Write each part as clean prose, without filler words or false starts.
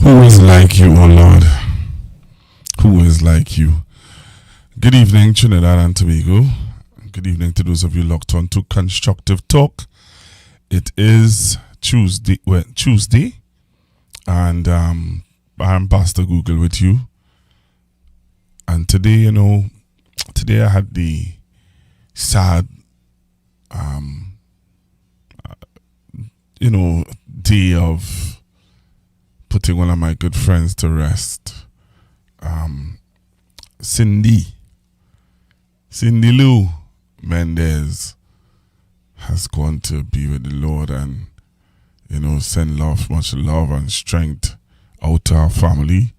Who is like you, oh Lord? Who is like you? Good evening, Trinidad and Tobago. Good evening to those of you locked on to Constructive Talk. It is Tuesday, and I'm Pastor Google with you. And today, today I had the sad, day of putting one of my good friends to rest. Cindy Lou Mendez has gone to be with the Lord, and send much love and strength out to our family.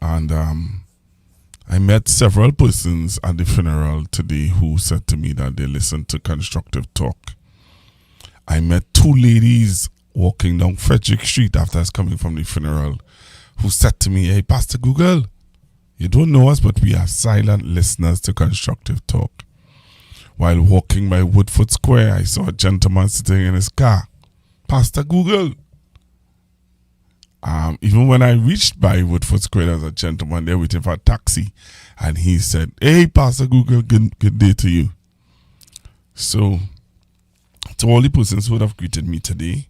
And I met several persons at the funeral today who said to me that they listened to Constructive Talk. I met two ladies walking down Frederick Street after I was coming from the funeral who said to me, "Hey, Pastor Google, you don't know us, but we are silent listeners to Constructive Talk." While walking by Woodford Square, I saw a gentleman sitting in his car. "Pastor Google." Even when I reached by Woodford Square, there was a gentleman there waiting for a taxi, and he said, "Hey, Pastor Google, good day to you." So, to all the persons who would have greeted me today,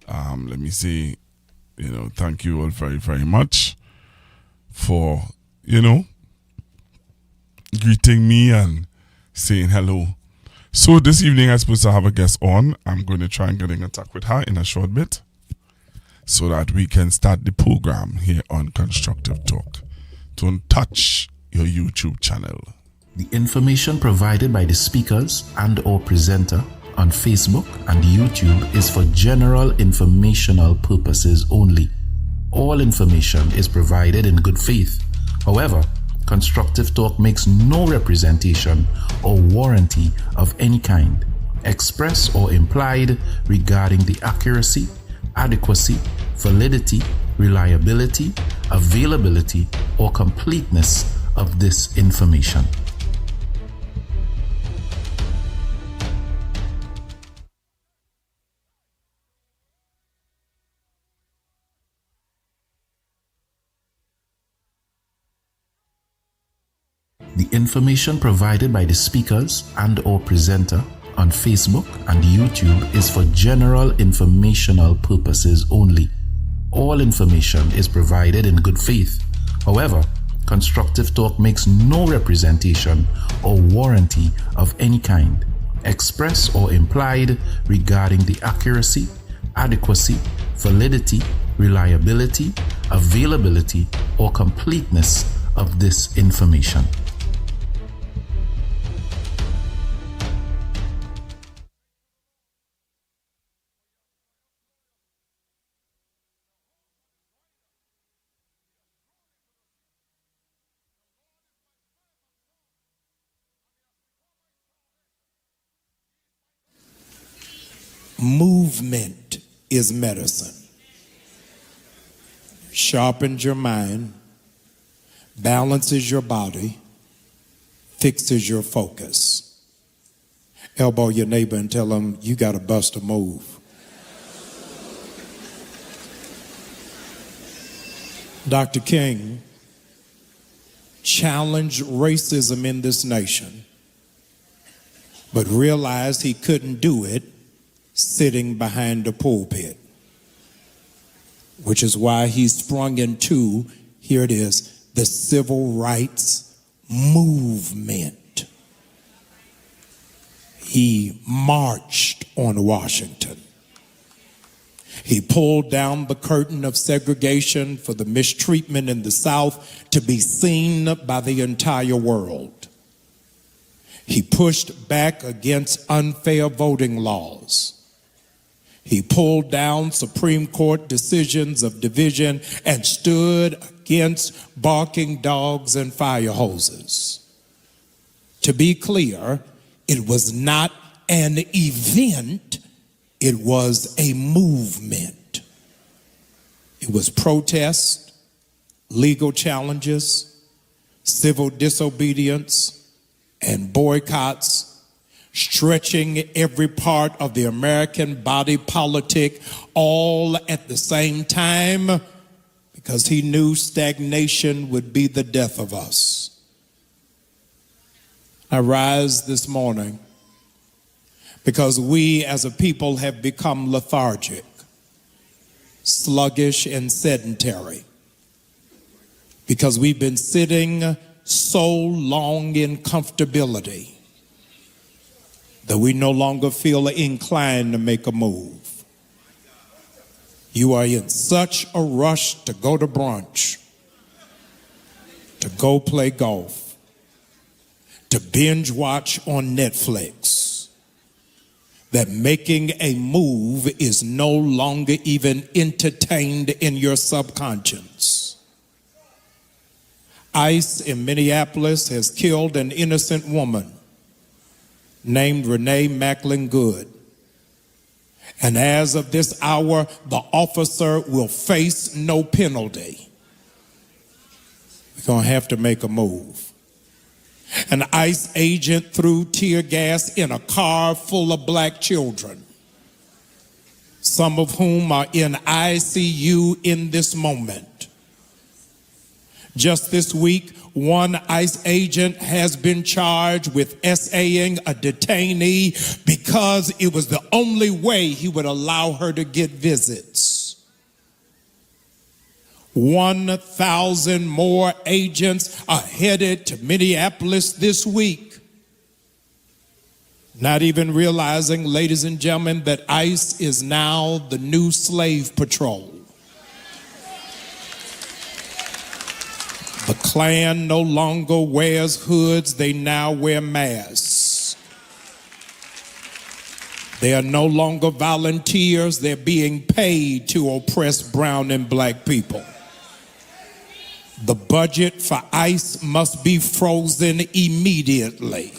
let me say, thank you all very, very much for, greeting me and saying hello. So this evening I'm supposed to have a guest on. I'm going to try and get in contact with her in a short bit so that we can start the program here on Constructive Talk. Don't touch your YouTube channel. The information provided by the speakers and or presenter on Facebook and YouTube is for general informational purposes only. All information is provided in good faith. However, Constructive Talk makes no representation or warranty of any kind, express or implied, regarding the accuracy, adequacy, validity, reliability, availability, or completeness of this information. The information provided by the speakers and or presenter on Facebook and YouTube is for general informational purposes only. All information is provided in good faith. However, Constructive Talk makes no representation or warranty of any kind, express or implied, regarding the accuracy, adequacy, validity, reliability, availability, or completeness of this information. Movement is medicine. Sharpens your mind, balances your body, fixes your focus. Elbow your neighbor and tell them you got to bust a move. Dr. King challenged racism in this nation, but realized he couldn't do it sitting behind the pulpit, which is why he sprung into, here it is, the civil rights movement. He marched on Washington. He pulled down the curtain of segregation for the mistreatment in the South to be seen by the entire world. He pushed back against unfair voting laws. He pulled down Supreme Court decisions of division and stood against barking dogs and fire hoses. To be clear, it was not an event, it was a movement. It was protest, legal challenges, civil disobedience, and boycotts, stretching every part of the American body politic all at the same time because he knew stagnation would be the death of us. I rise this morning because we as a people have become lethargic, sluggish, and sedentary, because we've been sitting so long in comfortability that we no longer feel inclined to make a move. You are in such a rush to go to brunch, to go play golf, to binge watch on Netflix, that making a move is no longer even entertained in your subconscious. ICE in Minneapolis has killed an innocent woman named Renee Macklin Good. And as of this hour, the officer will face no penalty. We're going to have to make a move. An ICE agent threw tear gas in a car full of black children, some of whom are in ICU in this moment. Just this week, one ICE agent has been charged with SAing a detainee because it was the only way he would allow her to get visits. 1,000 more agents are headed to Minneapolis this week. Not even realizing, ladies and gentlemen, that ICE is now the new slave patrol. The Klan no longer wears hoods, they now wear masks. They are no longer volunteers, they're being paid to oppress brown and black people. The budget for ICE must be frozen immediately.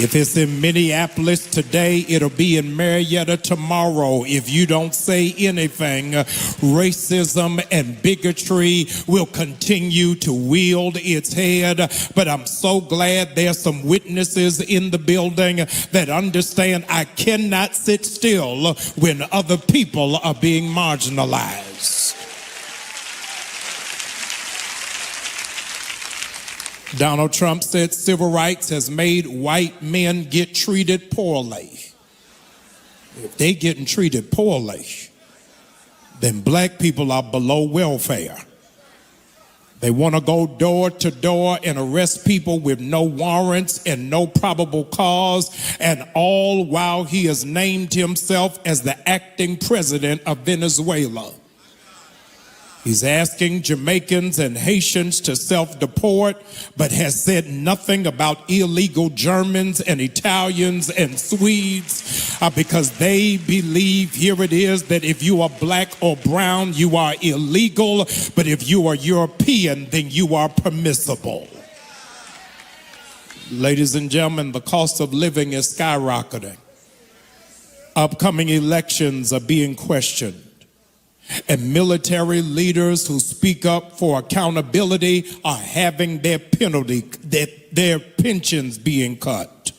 If it's in Minneapolis today, it'll be in Marietta tomorrow. If you don't say anything, racism and bigotry will continue to wield its head. But I'm so glad there's some witnesses in the building that understand I cannot sit still when other people are being marginalized. Donald Trump said civil rights has made white men get treated poorly. If they getting treated poorly, then black people are below welfare. They want to go door to door and arrest people with no warrants and no probable cause, and all while he has named himself as the acting president of Venezuela. He's asking Jamaicans and Haitians to self-deport, but has said nothing about illegal Germans and Italians and Swedes because they believe, here it is, that if you are black or brown, you are illegal, but if you are European, then you are permissible. Ladies and gentlemen, the cost of living is skyrocketing. Upcoming elections are being questioned. And military leaders who speak up for accountability are having their pensions being cut.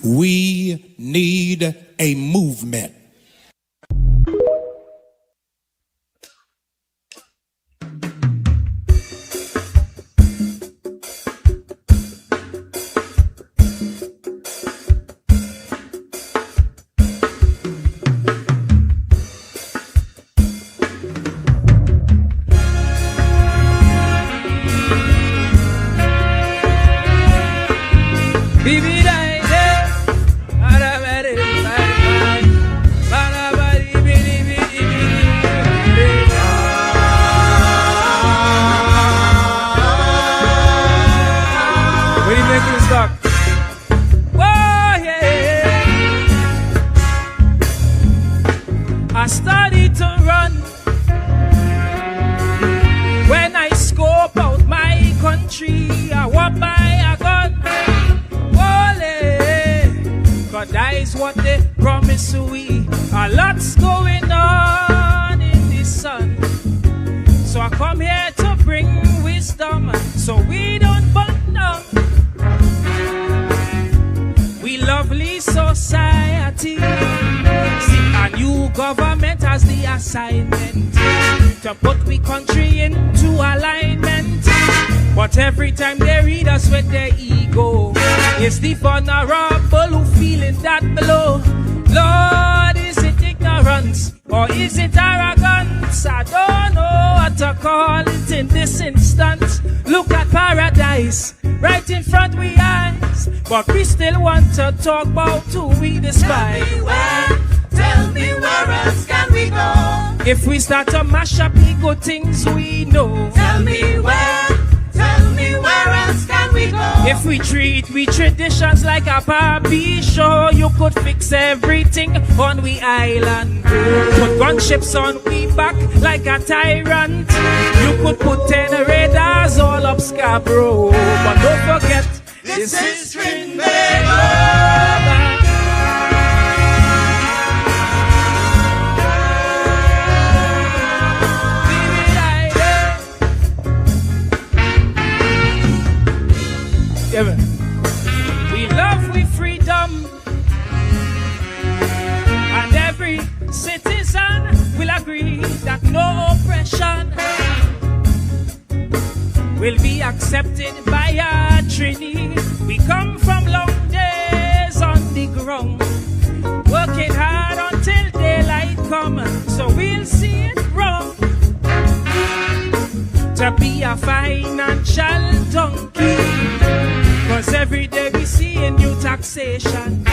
We need a movement. I started to run when I scope out my country. I walk by a gun, wole, but that is what they promise we. A lot's going on in the sun, so I come here to bring wisdom, so we don't burn down. We lovely society, see a new new government has the assignment to put we country into alignment. But every time they read us with their ego, it's the vulnerable who feeling that blow. Lord, is it ignorance or is it arrogance? I don't know what to call it in this instance. Look at paradise right in front we eyes, but we still want to talk about who we despise. Tell me where else can we go? If we start to mash up the good things we know. Tell me where else can we go? If we treat we traditions like a papi show, you could fix everything on we island. Put gunships on we back like a tyrant. You could put 10 radars all up Scarborough. But don't forget, this is Trinidad. We love we freedom, and every citizen will agree that no oppression will be accepted by our Trini. We come from long days on the ground, working hard until daylight come, so we'll see it wrong to be a financial donkey. Cause every day we see a new taxation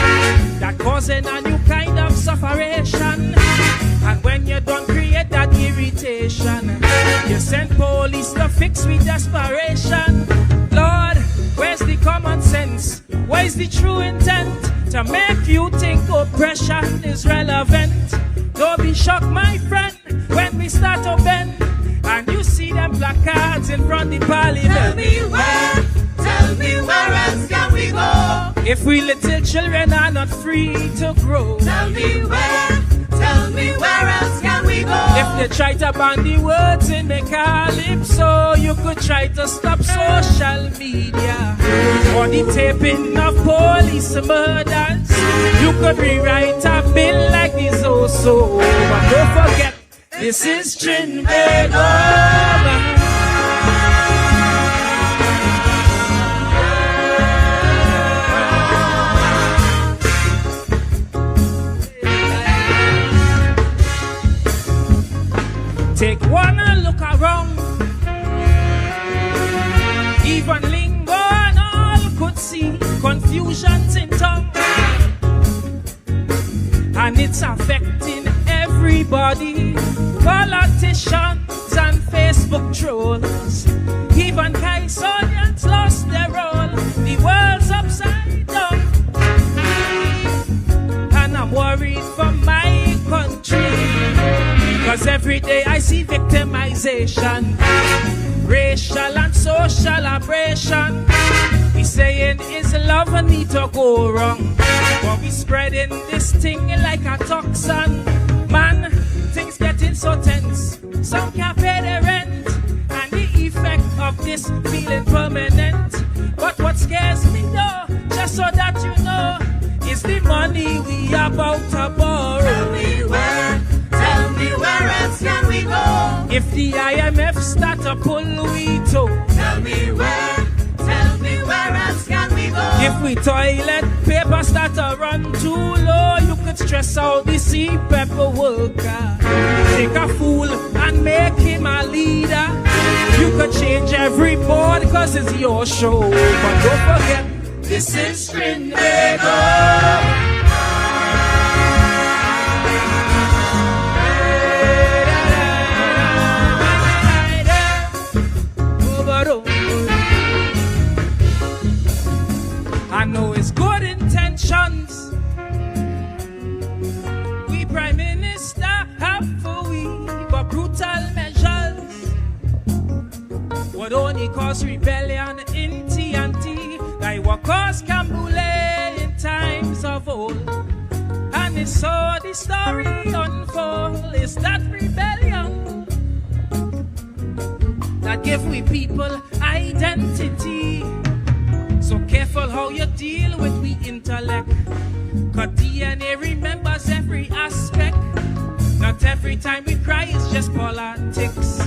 that causing a new kind of sufferation. And when you don't create that irritation, you send police to fix with desperation. Lord, where's the common sense? Where's the true intent to make you think oppression is relevant? Don't be shocked, my friend, when we start to bend and you see them placards in front of the parliament. Tell me where else can we go? If we little children are not free to grow. Tell me where else can we go? If they try to ban the words in the calypso, you could try to stop social media or the taping of police murders. You could rewrite a bill like this also. But don't forget, this is Trinidad. Take one look around. Even lingo and all could see confusions in tongue, and it's affecting everybody. Politicians and Facebook trolls, even Kaisonians lost their role. The world's upside down, and I'm worried for my country. Cause every day I see victimization, racial and social aberration. We saying is love need to go wrong, but we spreading this thing like a toxin. Man, things getting so tense, some can't pay their rent, and the effect of this feeling permanent. But what scares me though, just so that you know, is the money we about to borrow. Tell me where else can we go? If the IMF start to pull we toe. Tell me where else can we go? If we toilet paper start to run too low, you could stress out the pepper worker. Take a fool and make him a leader. You could change every board cause it's your show. But don't forget, this is Trinidad. I know it's good intentions we Prime Minister have for we, but brutal measures would only cause rebellion in TNT, like what caused Cambule in times of old. And it's so the story unfold. It's that rebellion that give we people identity. So careful how you deal with we intellect, cause DNA remembers every aspect. every time we cry it's just politics.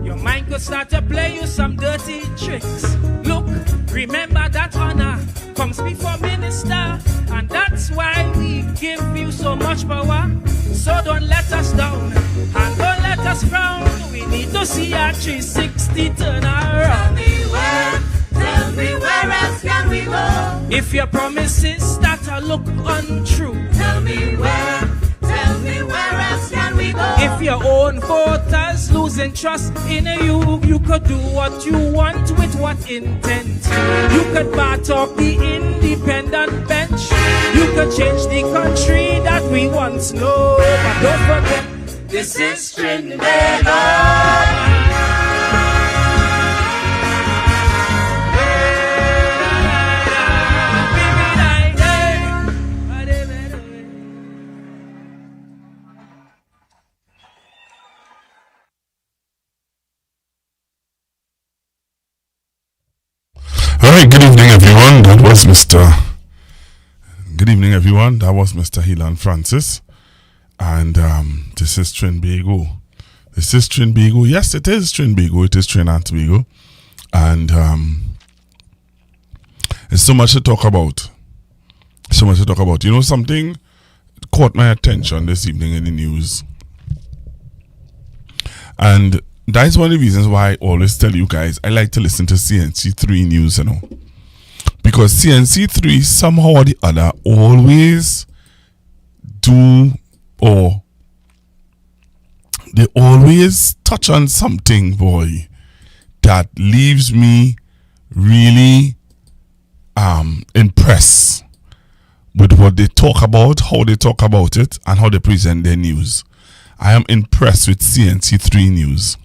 Your mind could start to play you some dirty tricks. Look, remember that honor comes before minister, and that's why we give you so much power. So don't let us down and don't let us frown. We need to see our 360 turn around. Tell me where else can we go? If your promises that look untrue, Tell me where else can we go? if your own voters losing trust in you, you could do what you want with what intent. You could bar talk the independent bench. You could change the country that we once know. But don't forget, This is Trinidad. All right, good evening, everyone. That was Good evening, everyone. That was Mr. Helan Francis. And this is Trinbago. This is Trinbago. Yes, it is Trinbago. It is Trinidad and Tobago. And there's so much to talk about. So much to talk about. You know, something caught my attention this evening in the news. And that is one of the reasons why I always tell you guys I like to listen to CNC3 news, you know. Because CNC3 somehow or the other always do, or they always touch on something, boy, that leaves me really impressed with what they talk about, how they talk about it, and how they present their news. I am impressed with CNC3 news.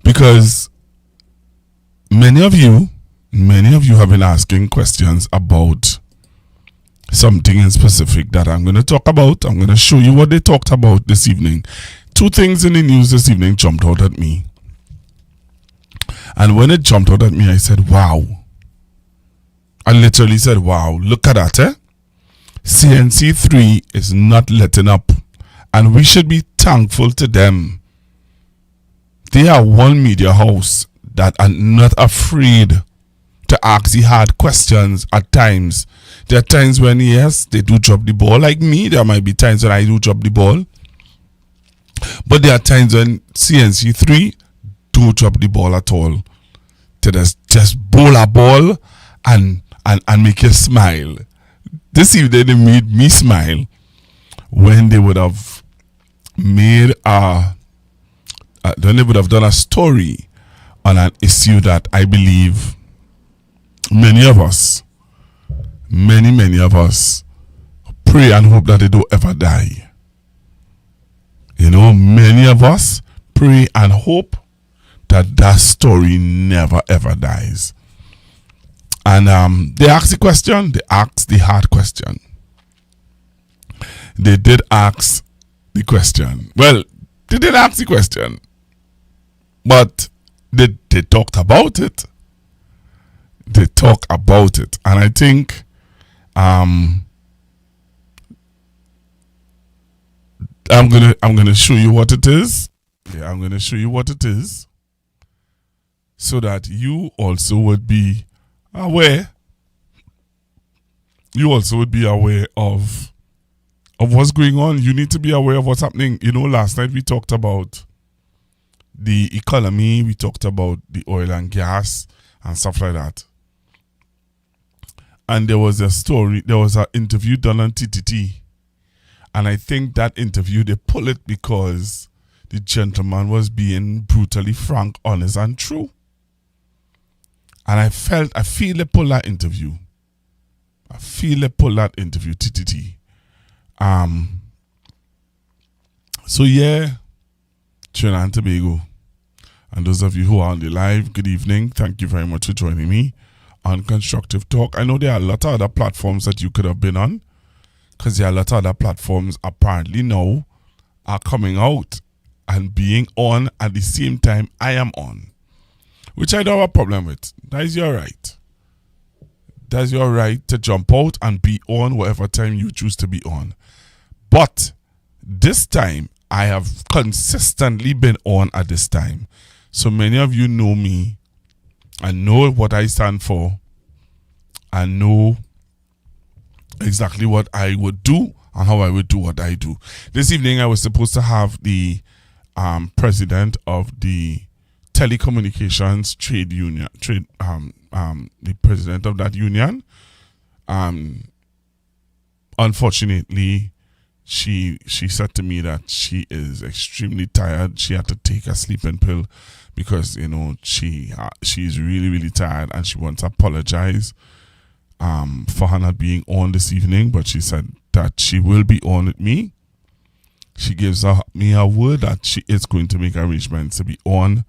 Because many of you have been asking questions about something in specific that I'm going to talk about. I'm going to show you what they talked about this evening. Two things in the news this evening jumped out at me. And when it jumped out at me, I said, wow. I literally said, wow, look at that, eh? CNC3 is not letting up. And we should be thankful to them. They are one media house that are not afraid to ask the hard questions at times. There are times when, yes, they do drop the ball. Like me, there might be times when I do drop the ball. But there are times when CNC3 don't drop the ball at all. They just bowl a ball and make you smile. This evening they made me smile when they would have made then they would have done a story on an issue that I believe many of us pray and hope that they don't ever die. You know, many of us pray and hope that that story never ever dies. And they asked the question, they asked the hard question. They did ask the question. Well, they did ask the question, but they talked about it. They talk about it, and I think I'm gonna show you what it is. Yeah, I'm gonna show you what it is, so that you also would be aware. You also would be aware of what's going on. You need to be aware of what's happening. You know, last night we talked about the economy, we talked about the oil and gas and stuff like that. And there was an interview done on TTT. And I think that interview, they pull it because the gentleman was being brutally frank, honest, and true. And I feel they pull that interview. TTT. So yeah, Trinidad and Tobago. And those of you who are on the live, good evening. Thank you very much for joining me on Constructive Talk. I know there are a lot of other platforms that you could have been on, because there are a lot of other platforms apparently now are coming out and being on at the same time I am on, which I don't have a problem with. That is your right. That's your right to jump out and be on whatever time you choose to be on. But this time, I have consistently been on at this time. So many of you know me and know what I stand for and know exactly what I would do and how I would do what I do. This evening, I was supposed to have the president of the telecommunications trade union, the president of that union. Unfortunately, she said to me that she is extremely tired. She had to take a sleeping pill because she's really tired, and she wants to apologize for her not being on this evening. But she said that she will be on with me. She gives me her word that she is going to make arrangements to be on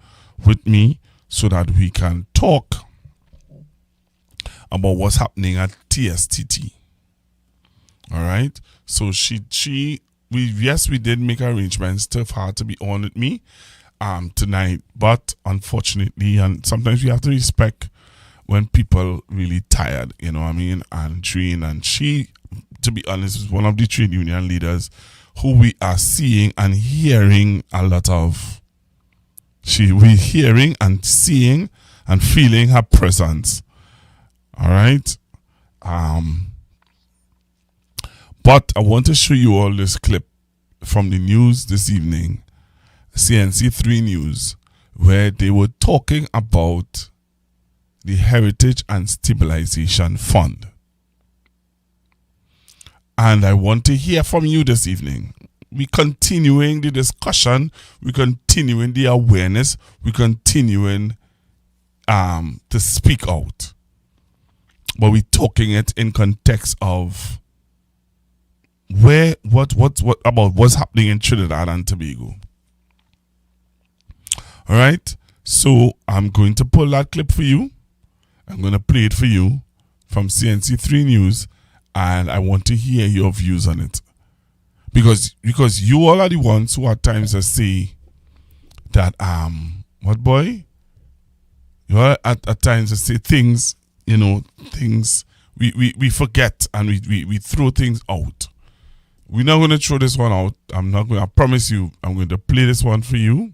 with me so that we can talk about what's happening at TSTT. All right. So we did make arrangements for her to be on with me tonight, but unfortunately, and sometimes we have to respect when people really tired, you know what I mean, and train. And she, to be honest, is one of the trade union leaders who we are seeing and hearing a lot of. We're hearing and seeing and feeling her presence. All right. But I want to show you all this clip from the news this evening, CNC3 News, where they were talking about the Heritage and Stabilization Fund. And I want to hear from you this evening. We're continuing the discussion, we're continuing the awareness, we're continuing to speak out. But we're talking it in context of what about what's happening in Trinidad and Tobago. All right, so I'm going to pull that clip for you. I'm going to play it for you from CNC3 News, and I want to hear your views on it, because you all are the ones who at times say that what boy, you are at times say things, things we forget, and we throw things out. We're not going to throw this one out. I promise you, I'm going to play this one for you,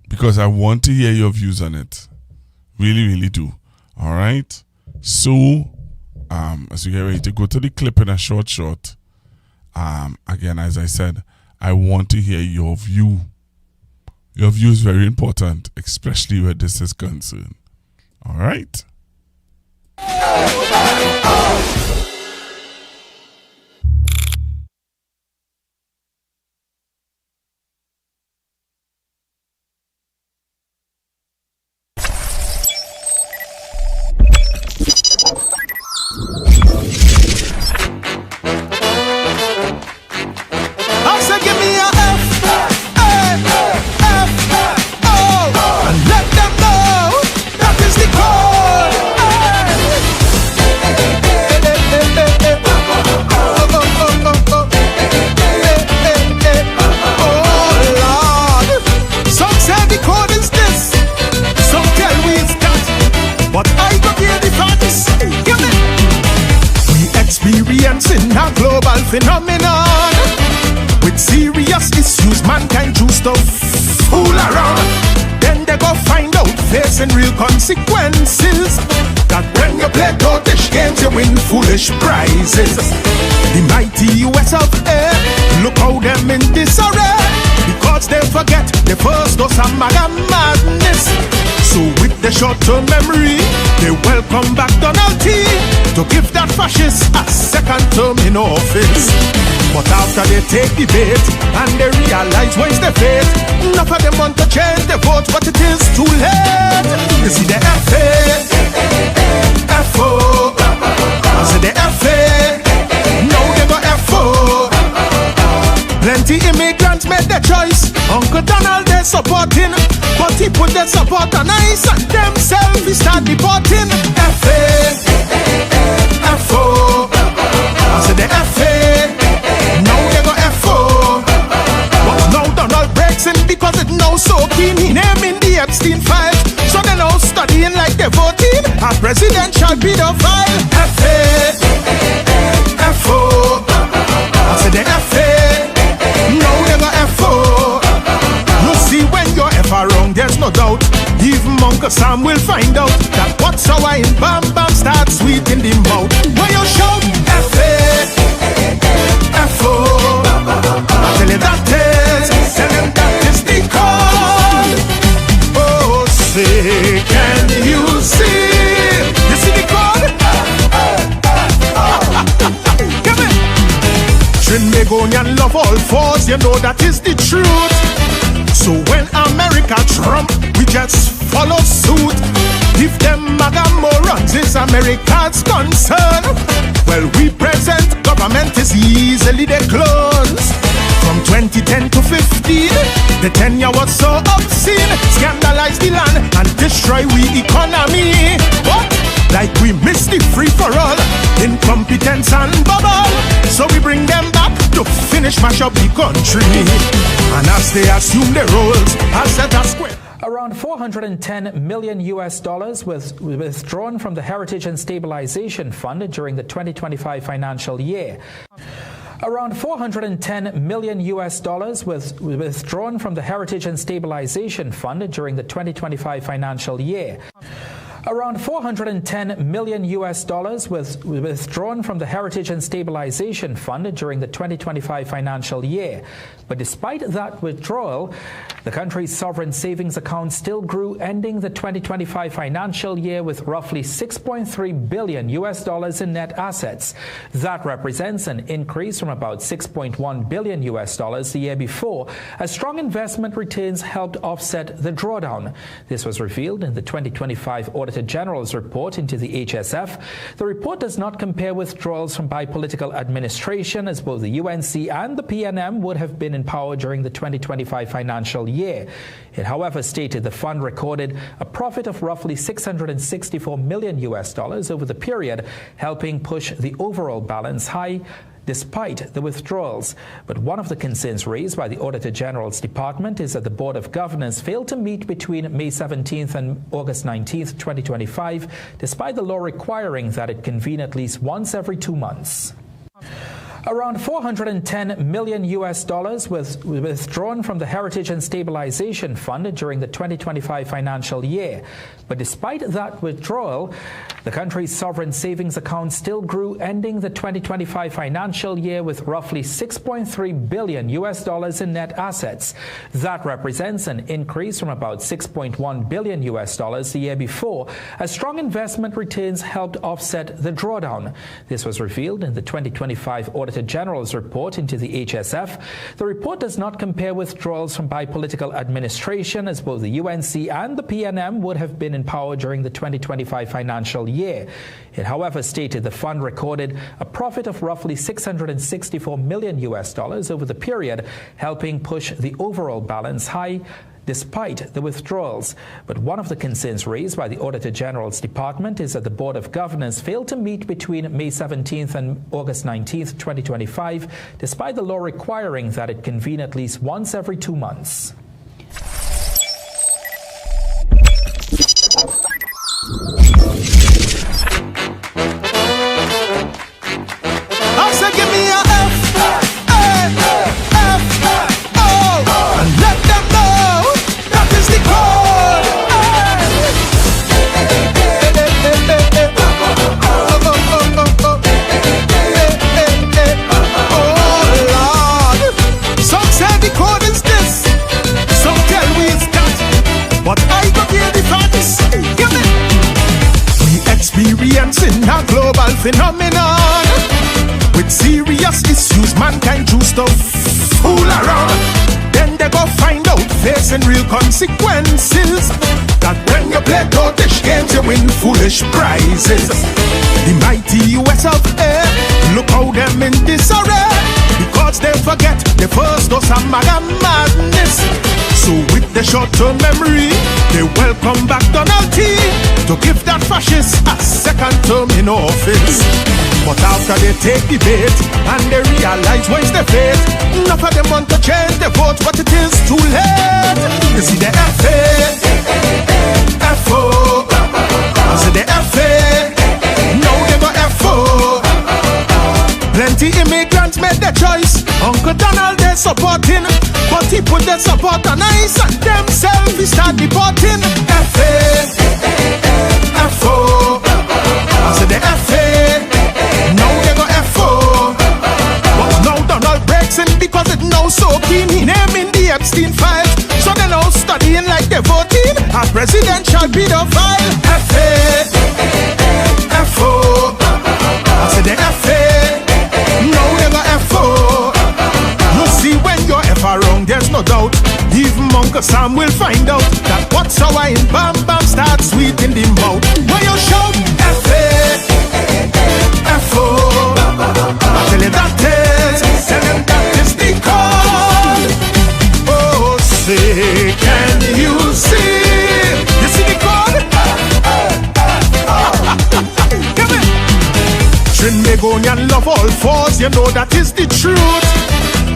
because I want to hear your views on it. Really do. All right. So, as we get ready to go to the clip in a short, again, as I said, I want to hear your view. Your view is very important, especially where this is concerned. All right. Phenomenon with serious issues, mankind choose to fool around. Then they go find out, facing real consequences, that when you play totish games, you win foolish prizes. The mighty US of A, look how them in disarray, because they forget the first dose of madness. So with the short-term memory, they welcome back Donald T to give that fascist a second term in office. But after they take the bait and they realize where's the fate, enough of them want to change the vote, but it is too late. You see the FA, FO, I see the FA, now they go FO. Plenty immigrants made their choice. Uncle Donald they supporting, but he put their support on ice, and themselves he start deporting. FA, FO, I say the FA, now they go FO. But now Donald breaks in because it now so keen. He naming the Epstein files, so they now studying like they voting a presidential pedophile. FA, FO. Oregonian love all fours, you know that is the truth. So when America Trump, we just follow suit. If them MAGA morons is America's concern, well, we present government is easily their clones. From 2010 to 15, the tenure was so obscene. Scandalize the land and destroy we economy. But like we missed the free for all, incompetence and bubble. So we bring them back to finish mash up the country. And as they assume their roles, as set a square. Around $410 million was withdrawn from the Heritage and Stabilization Fund during the 2025 financial year. Around $410 million was withdrawn from the Heritage and Stabilization Fund during the 2025 financial year. Around $410 million was withdrawn from the Heritage and Stabilization Fund during the 2025 financial year. But despite that withdrawal, the country's sovereign savings account still grew, ending the 2025 financial year with roughly $6.3 billion in net assets. That represents an increase from about $6.1 billion the year before, as strong investment returns helped offset the drawdown. This was revealed in the 2025 Auditor General's report into the HSF. The report does not compare withdrawals from bipolitical administration, as both the UNC and the PNM would have been in power during the 2025 financial year. It, however, stated the fund recorded a profit of roughly $664 million over the period, helping push the overall balance high despite the withdrawals. But one of the concerns raised by the Auditor General's Department is that the Board of Governors failed to meet between May 17th and August 19th, 2025, despite the law requiring that it convene at least once every 2 months. Around $410 million was withdrawn from the Heritage and Stabilization Fund during the 2025 financial year. But despite that withdrawal, the country's sovereign savings account still grew, ending the 2025 financial year with roughly $6.3 billion in net assets. That represents an increase from about $6.1 billion the year before, as strong investment returns helped offset the drawdown. This was revealed in the 2025 Auditor General's report into the HSF. The report does not compare withdrawals from bipolitical administration, as both the UNC and the PNM would have been in power during the 2025 financial year. It, however, stated the fund recorded a profit of roughly $664 million over the period, helping push the overall balance high despite the withdrawals. But one of the concerns raised by the Auditor General's Department is that the Board of Governors failed to meet between May 17th and August 19th, 2025, despite the law requiring that it convene at least once every 2 months. I said give me a F, O, and let them know that is the code. Oh Lord, some say the code is this, some tell me it's that, but I go hear the facts. Give me. We experiencing a global phenomenon. With serious issues, mankind choose to fool around. Then they go find out, facing real consequences, that when you play totish games, you win foolish prizes. The mighty US of A, look how them in disarray, because they forget the first dose of MAGA madness. So with the short-term memory, they welcome back Donald T to give that fascist a second term in office. But after they take the bait and they realize where's the fate, enough of them want to change the vote, but it is too late. You see the FA, FO, you see the FA, now they go FO. Plenty immigrants made their choice. Uncle Donald they supporting, but he put their support on ice and themselves he start deporting. FA, FO, I said the FA, now they go FO. But now Donald breaks in because it now so keen. He naming the Epstein files, so they now studying like they voting a presidential pedophile. FA, FO, I said the FA, now they go FO. and love all fours, you know that is the truth.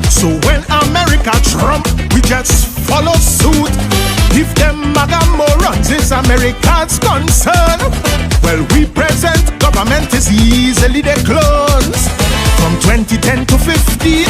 So when America Trump, we just follow suit. If them MAGA morons is America's concern, well, we present government is easily the clones. From 2010 to 15,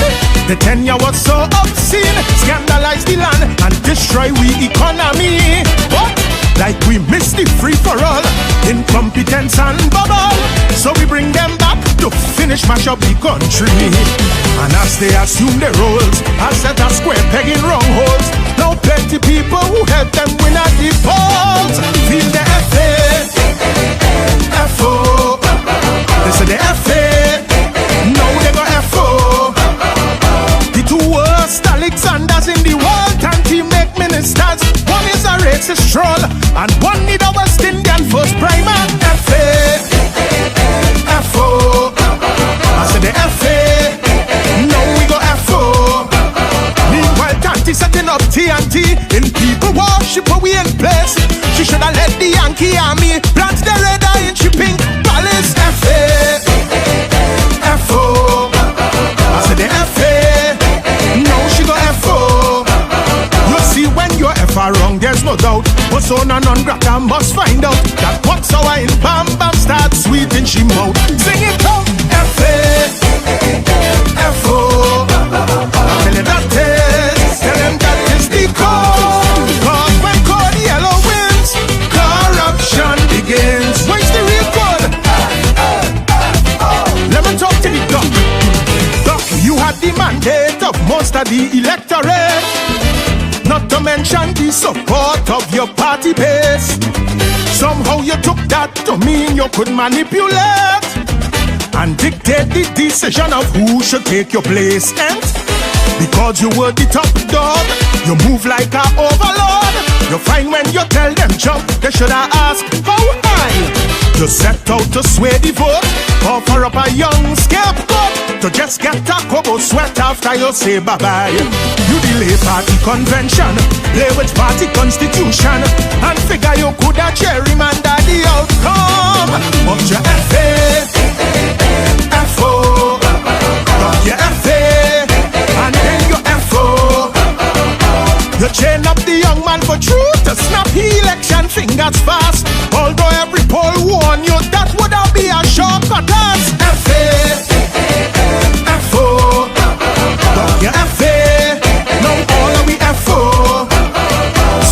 the tenure was so obscene. Scandalize the land and destroy we economy. But like we missed the free for all, incompetence and bubble. So we bring them back to finish mash up the country. And as they assume their roles, I set a square peg in wrong holes. Now plenty people who help them win at the polls. Feel the FA, FO. They say the FA, now they go FO. The two worst Alexanders in the world and team make ministers. One is a racist troll and one need a West Indian first primer. FA, FO. I said the FA, now we go FO. Meanwhile, Tanti setting up TNT in people worship where we in place. She should have let the Yankee army plant the red eye in shipping palace. FA, FO. I said the FA, now she go FO. You see when you're FA wrong, there's no doubt. Persona non grata must find out that what's our in Bam Bam start sweet in she mouth. Sing it out, FA, FO. Tell them that is, tell them that is the code. Cause when code yellow wins, corruption begins. Where's the real code? Let me talk to the doc. Doc, you had the mandate of most of the electorate, not to mention the support of your party base. Somehow you took that to mean you could manipulate and dictate the decision of who should take your place. And because you were the top dog, you move like an overlord. You find when you tell them jump, they should have asked how high. You set out to sway the vote, offer up a young scapegoat to just get a kobo sweat after you say bye-bye. You delay party convention, play with party constitution, and figure you could have gerrymander the outcome. But your FA, FO, your FA, and then your FO. You chain up the young man for truth to snap the election fingers fast. Although every poll warn you that would have be a shortcut as FA, FO, your FA, now all of we FO.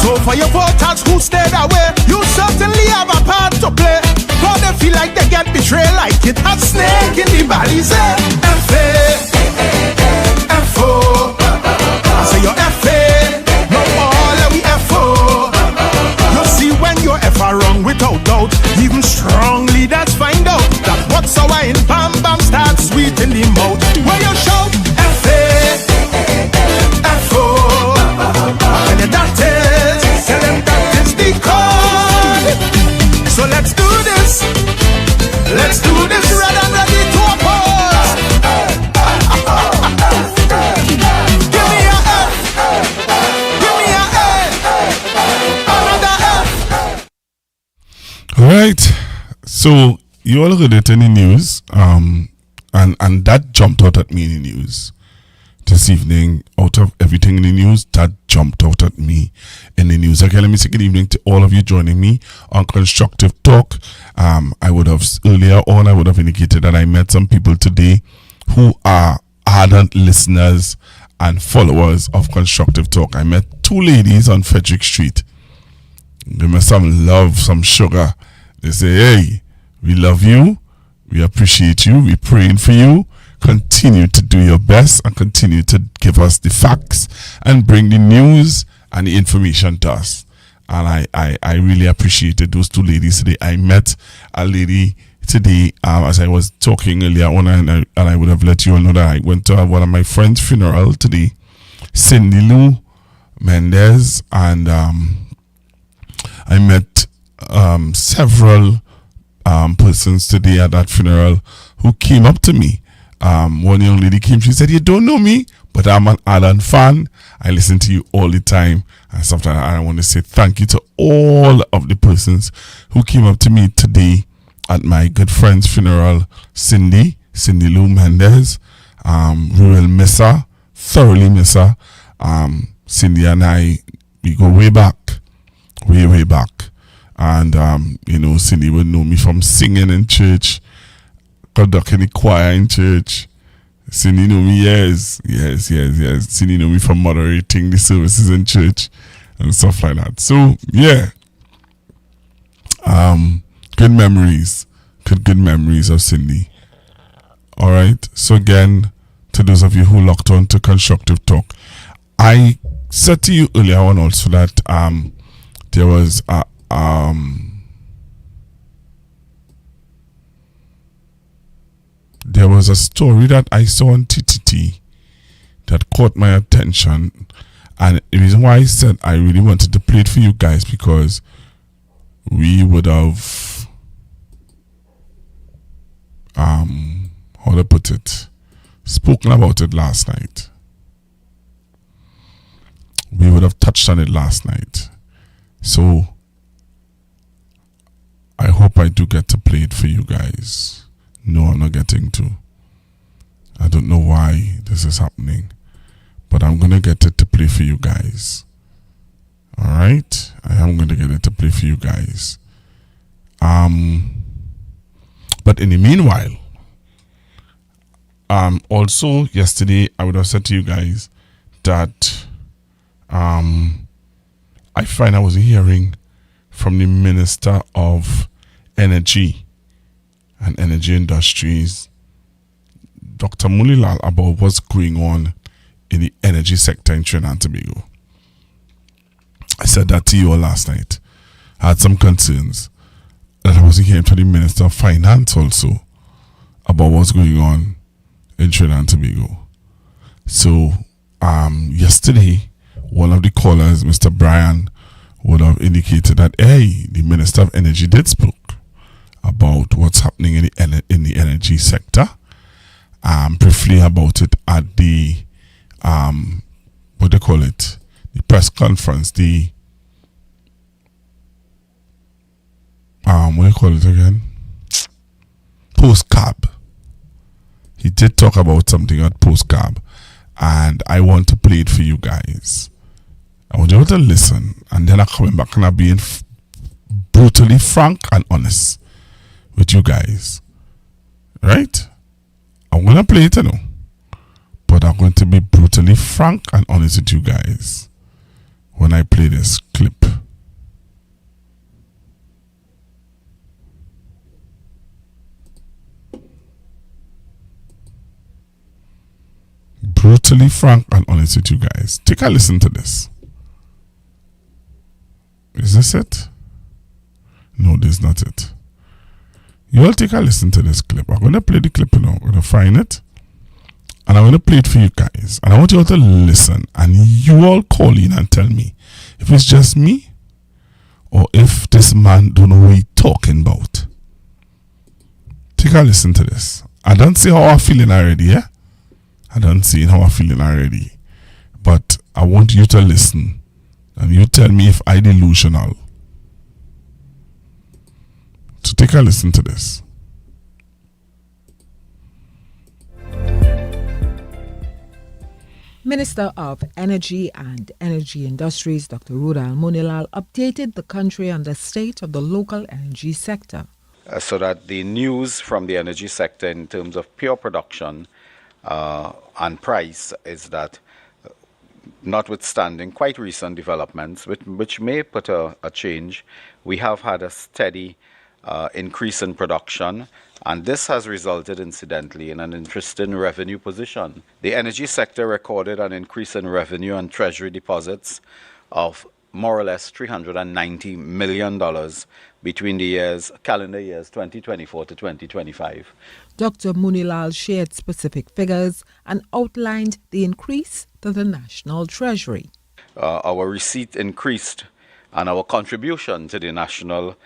So for your voters who stayed away, you certainly have a part to play. But they feel like they get betrayed like it has snake in the valley. Say FA, FO, I say your FA, now all of we FO. You see when you're FA wrong without doubt, even strong leaders find out that what's our in Bam Bam starts sweet in the mouth. When you shout FA, FO, and that is, tell them that is the code. So let's do this, red and ready to oppose. Give me a F, give me a A, another F. Alright, so you all heard it in the news, and that jumped out at me in the news this evening. Out of everything in the news, that jumped out at me in the news. Okay, let me say good evening to all of you joining me on Constructive Talk. I would have earlier on, I would have indicated that I met some people today who are ardent listeners and followers of Constructive Talk. I met two ladies on Frederick Street. Give me some love, some sugar. They say, hey, we love you, we appreciate you, we're praying for you. Continue to do your best and continue to give us the facts and bring the news and the information to us. And I really appreciated those two ladies today. I met a lady today as I was talking earlier on, and I would have let you all know that I went to one of my friend's funeral today, Cindy Lou Mendez, and I met several persons today at that funeral who came up to me. One young lady came, she said, you don't know me, but I'm an ardent fan. I listen to you all the time. And sometimes I want to say thank you to all of the persons who came up to me today at my good friend's funeral, Cindy Cindy Lou Mendez. We will miss her, thoroughly miss her. Cindy and I, we go way back. Way back. And, Cindy would know me from singing in church, conducting the choir in church. Cindy know me, yes. Cindy know me from moderating the services in church and stuff like that. So, yeah. Good memories. Good memories of Cindy. All right. So, again, to those of you who locked on to Constructive Talk, I said to you earlier on also that there was a story that I saw on TTT that caught my attention, and the reason why I said I really wanted to play it for you guys because we would have how to put it, spoken about it last night. We would have touched on it last night. So I hope I do get to play it for you guys. No, I'm not getting to. I don't know why this is happening, but I'm going to get it to play for you guys. Alright? I am going to get it to play for you guys. But in the meanwhile, also yesterday I would have said to you guys that I find I was hearing from the Minister of Energy and Energy Industries, Dr. Mulilal, about what's going on in the energy sector in Trinidad and Tobago. I said that to you all last night. I had some concerns that I wasn't hearing from the Minister of Finance also about what's going on in Trinidad and Tobago. So, yesterday, one of the callers, Mr. Brian, would have indicated that, hey, the Minister of Energy did spoke about what's happening in the energy sector. Briefly about it at the, what they call it, the press conference, the, what do you call it again? Post-cab. He did talk about something at post-cab, and I want to play it for you guys. I want you to listen, and then I'm coming back and I'm being brutally frank and honest with you guys. Right? I'm going to play it, but I'm going to be brutally frank and honest with you guys when I play this clip. Brutally frank and honest with you guys. Take a listen to this. Is this it? No, this is not it. You all take a listen to this clip. I'm going to play the clip now. I'm going to find it. And I'm going to play it for you guys. And I want you all to listen. And you all call in and tell me if it's just me or if this man don't know what he's talking about. Take a listen to this. I don't see how I'm feeling already, yeah? I don't see how I'm feeling already. But I want you to listen. And you tell me if I'm delusional. So take a listen to this. Minister of Energy and Energy Industries, Dr. Rudal Munilal, updated the country on the state of the local energy sector. So that the news from the energy sector in terms of pure production and price is that notwithstanding quite recent developments, which may put a change, we have had a steady increase in production, and this has resulted incidentally in an interesting revenue position. The energy sector recorded an increase in revenue and treasury deposits of more or less $390 million between the calendar years 2024 to 2025. Dr. Munilal shared specific figures and outlined the increase to the national treasury. Our receipt increased and our contribution to the national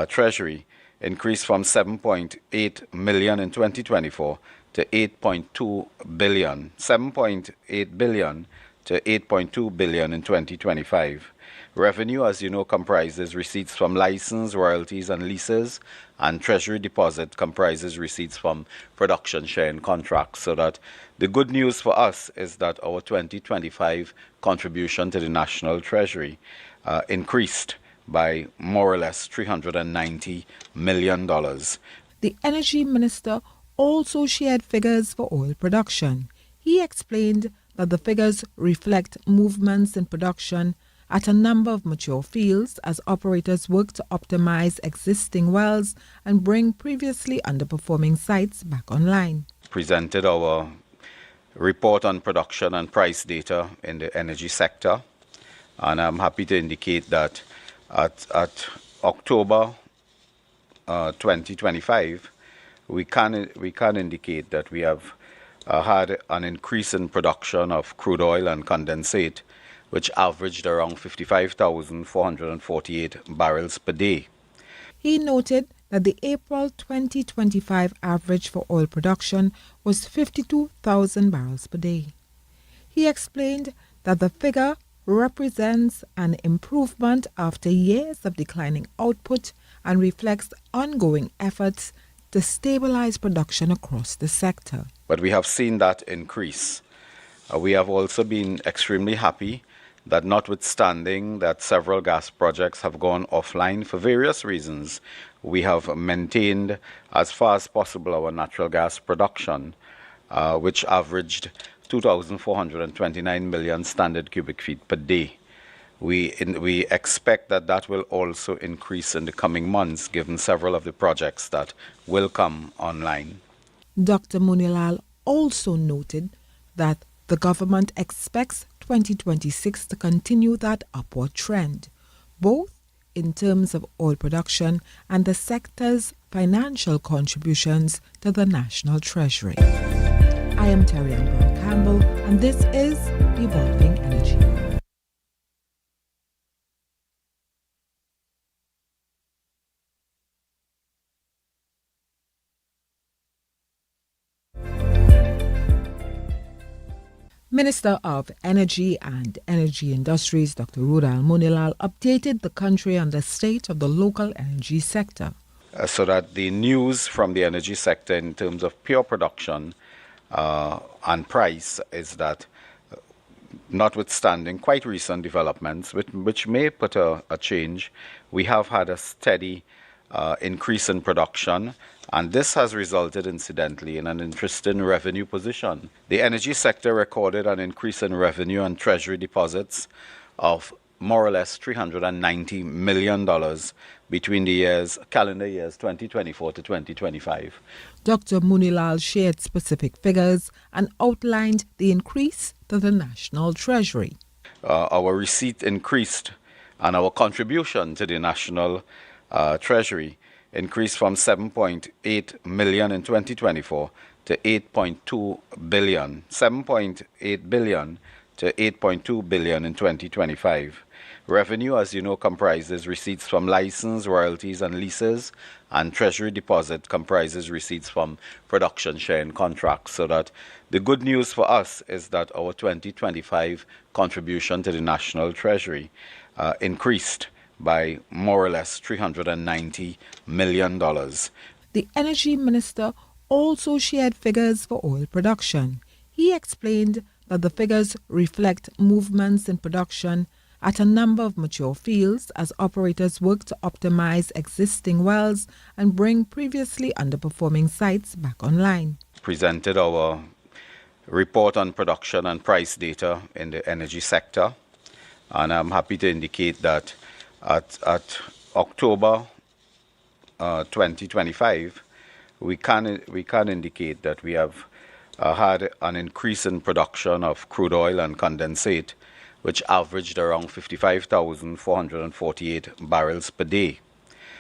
treasury increased from 7.8 million in 2024 to 8.2 billion, 7.8 billion to 8.2 billion in 2025. Revenue, as you know, comprises receipts from license, royalties, and leases, and treasury deposit comprises receipts from production sharing contracts. So that the good news for us is that our 2025 contribution to the national treasury increased by more or less $390 million. The energy minister also shared figures for oil production. He explained that the figures reflect movements in production at a number of mature fields as operators work to optimize existing wells and bring previously underperforming sites back online. Presented our report on production and price data in the energy sector, and I'm happy to indicate that at October 2025, we can indicate that we have had an increase in production of crude oil and condensate, which averaged around 55,448 barrels per day. He noted that the April 2025 average for oil production was 52,000 barrels per day. He explained that the figure represents an improvement after years of declining output and reflects ongoing efforts to stabilize production across the sector. But we have seen that increase. We have also been extremely happy that notwithstanding that several gas projects have gone offline for various reasons, we have maintained as far as possible our natural gas production, which averaged 2,429 million standard cubic feet per day. We expect that will also increase in the coming months, given several of the projects that will come online. Dr. Munilal also noted that the government expects 2026 to continue that upward trend, both in terms of oil production and the sector's financial contributions to the national treasury. I am Terry Ann Brown Campbell, and this is Evolving Energy. Minister of Energy and Energy Industries, Dr. Rhoda Al-Munilal, updated the country on the state of the local energy sector. So that the news from the energy sector in terms of pure production and price is that, notwithstanding quite recent developments, which may put a change, we have had a steady increase in production, and this has resulted incidentally in an interesting revenue position. The energy sector recorded an increase in revenue and treasury deposits of more or less $390 million between the calendar years 2024 to 2025. Dr. Munilal shared specific figures and outlined the increase to the national treasury. Our receipt increased, and our contribution to the national treasury increased from 7.8 million in 2024 to 8.2 billion, 7.8 billion to 8.2 billion in 2025. Revenue, as you know, comprises receipts from license, royalties, and leases, and treasury deposit comprises receipts from production sharing contracts. So that the good news for us is that our 2025 contribution to the national treasury increased by more or less $390 million. The energy minister also shared figures for oil production. He explained that the figures reflect movements in production at a number of mature fields as operators work to optimize existing wells and bring previously underperforming sites back online. Presented our report on production and price data in the energy sector, and I'm happy to indicate that at October 2025, we can indicate that we have had an increase in production of crude oil and condensate, which averaged around 55,448 barrels per day.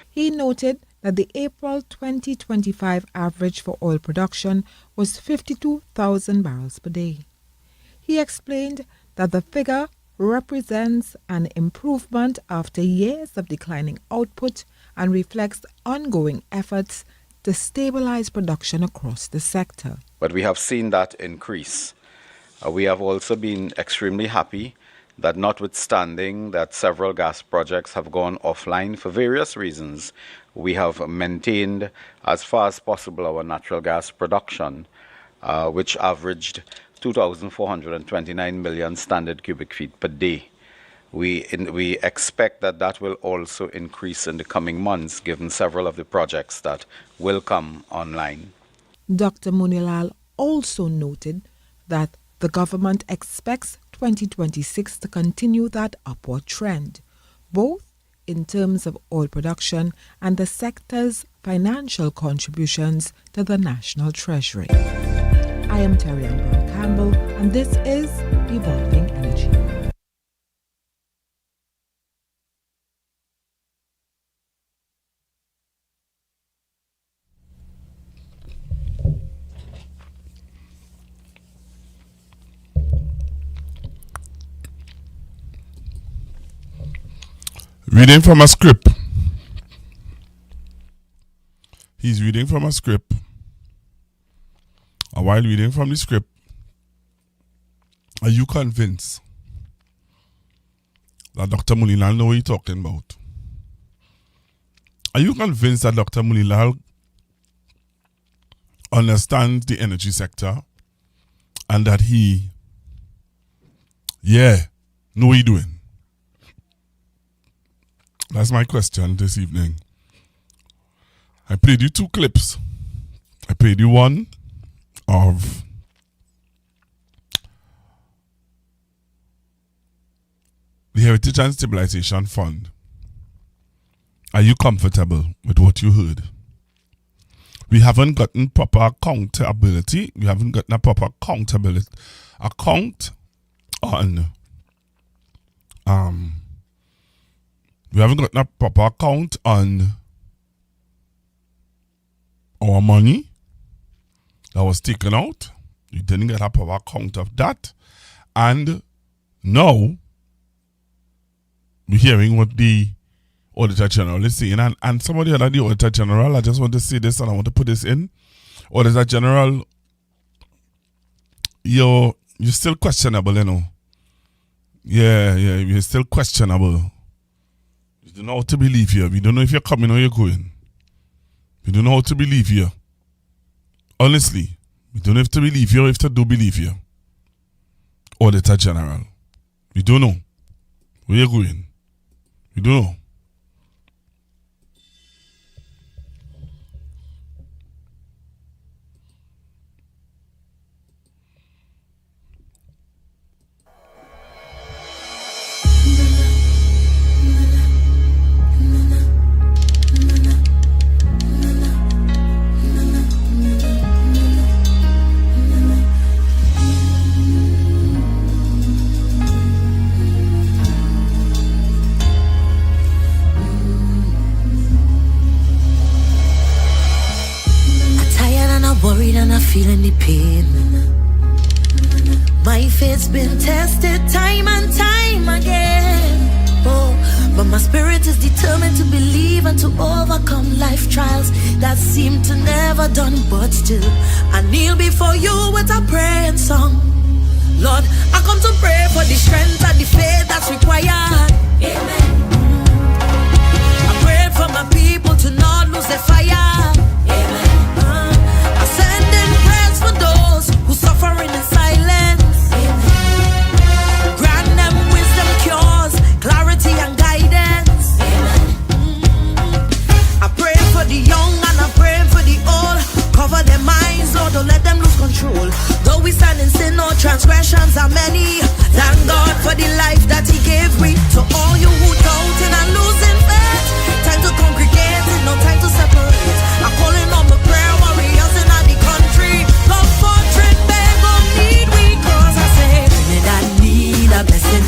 He noted that the April 2025 average for oil production was 52,000 barrels per day. He explained that the figure represents an improvement after years of declining output and reflects ongoing efforts to stabilize production across the sector. But we have seen that increase. We have also been extremely happy that notwithstanding that several gas projects have gone offline for various reasons, we have maintained as far as possible our natural gas production, which averaged 2,429 million standard cubic feet per day. We expect that will also increase in the coming months, given several of the projects that will come online. Dr. Munilal also noted that the government expects 2026 to continue that upward trend, both in terms of oil production and the sector's financial contributions to the national treasury. I am Terry Ann Brown Campbell, and this is Evolving Energy. Reading from a script. He's reading from a script. And while reading from the script, are you convinced that Dr. Munilal knows what he's talking about? Are you convinced that Dr. Munilal understands the energy sector and that he, know what he's doing? That's my question this evening. I played you two clips. I played you one of the Heritage and Stabilization Fund. Are you comfortable with what you heard? We haven't gotten proper accountability. We haven't gotten a proper account on we haven't gotten a proper account on our money that was taken out. We didn't get a proper account of that. And now we're hearing what the Auditor General is saying. And somebody other the Auditor General, I just want to say this and I want to put this in. Auditor General, you're still questionable, you know. Yeah, you're still questionable. We don't know how to believe you. We don't know if you're coming or you're going. We don't know how to believe you. Honestly, we don't have to believe you if to do believe you. Auditor General. We don't know where you're going. We don't know. Worried and I'm feeling the pain. My faith's been tested time and time again. Oh, but my spirit is determined to believe and to overcome life trials that seem to never done. But still, I kneel before you with a praying song. Lord, I come to pray for the strength and the faith that's required. Amen. I pray for my people to not lose their fire. Amen. Sending prayers for those who suffering in silence. Amen. Grant them wisdom, cures, clarity and guidance. Amen. I pray for the young and I pray for the old. Cover their minds, Lord, don't let them lose control. Though we stand in sin, our transgressions are many. Thank God for the life that He gave me. To all you who doubting and losing faith, time to congregate, no time to separate. I'm calling on the prayer warriors in the country. Love for Trinidad need we, cause I say Trinidad need a blessing.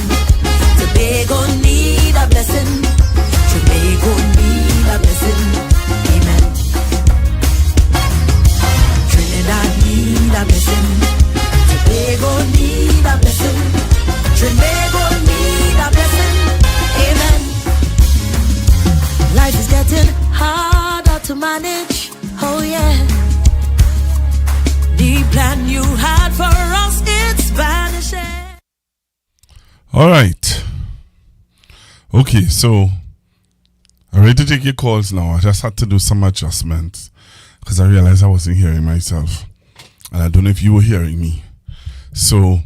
Tobago need a blessing. Tobago need a blessing. Amen. Trinidad need a blessing. Tobago need a blessing. Tobago need a blessing. Amen. All right. Okay, so I'm ready to take your calls now. I just had to do some adjustments because I realized I wasn't hearing myself. And I don't know if you were hearing me. So,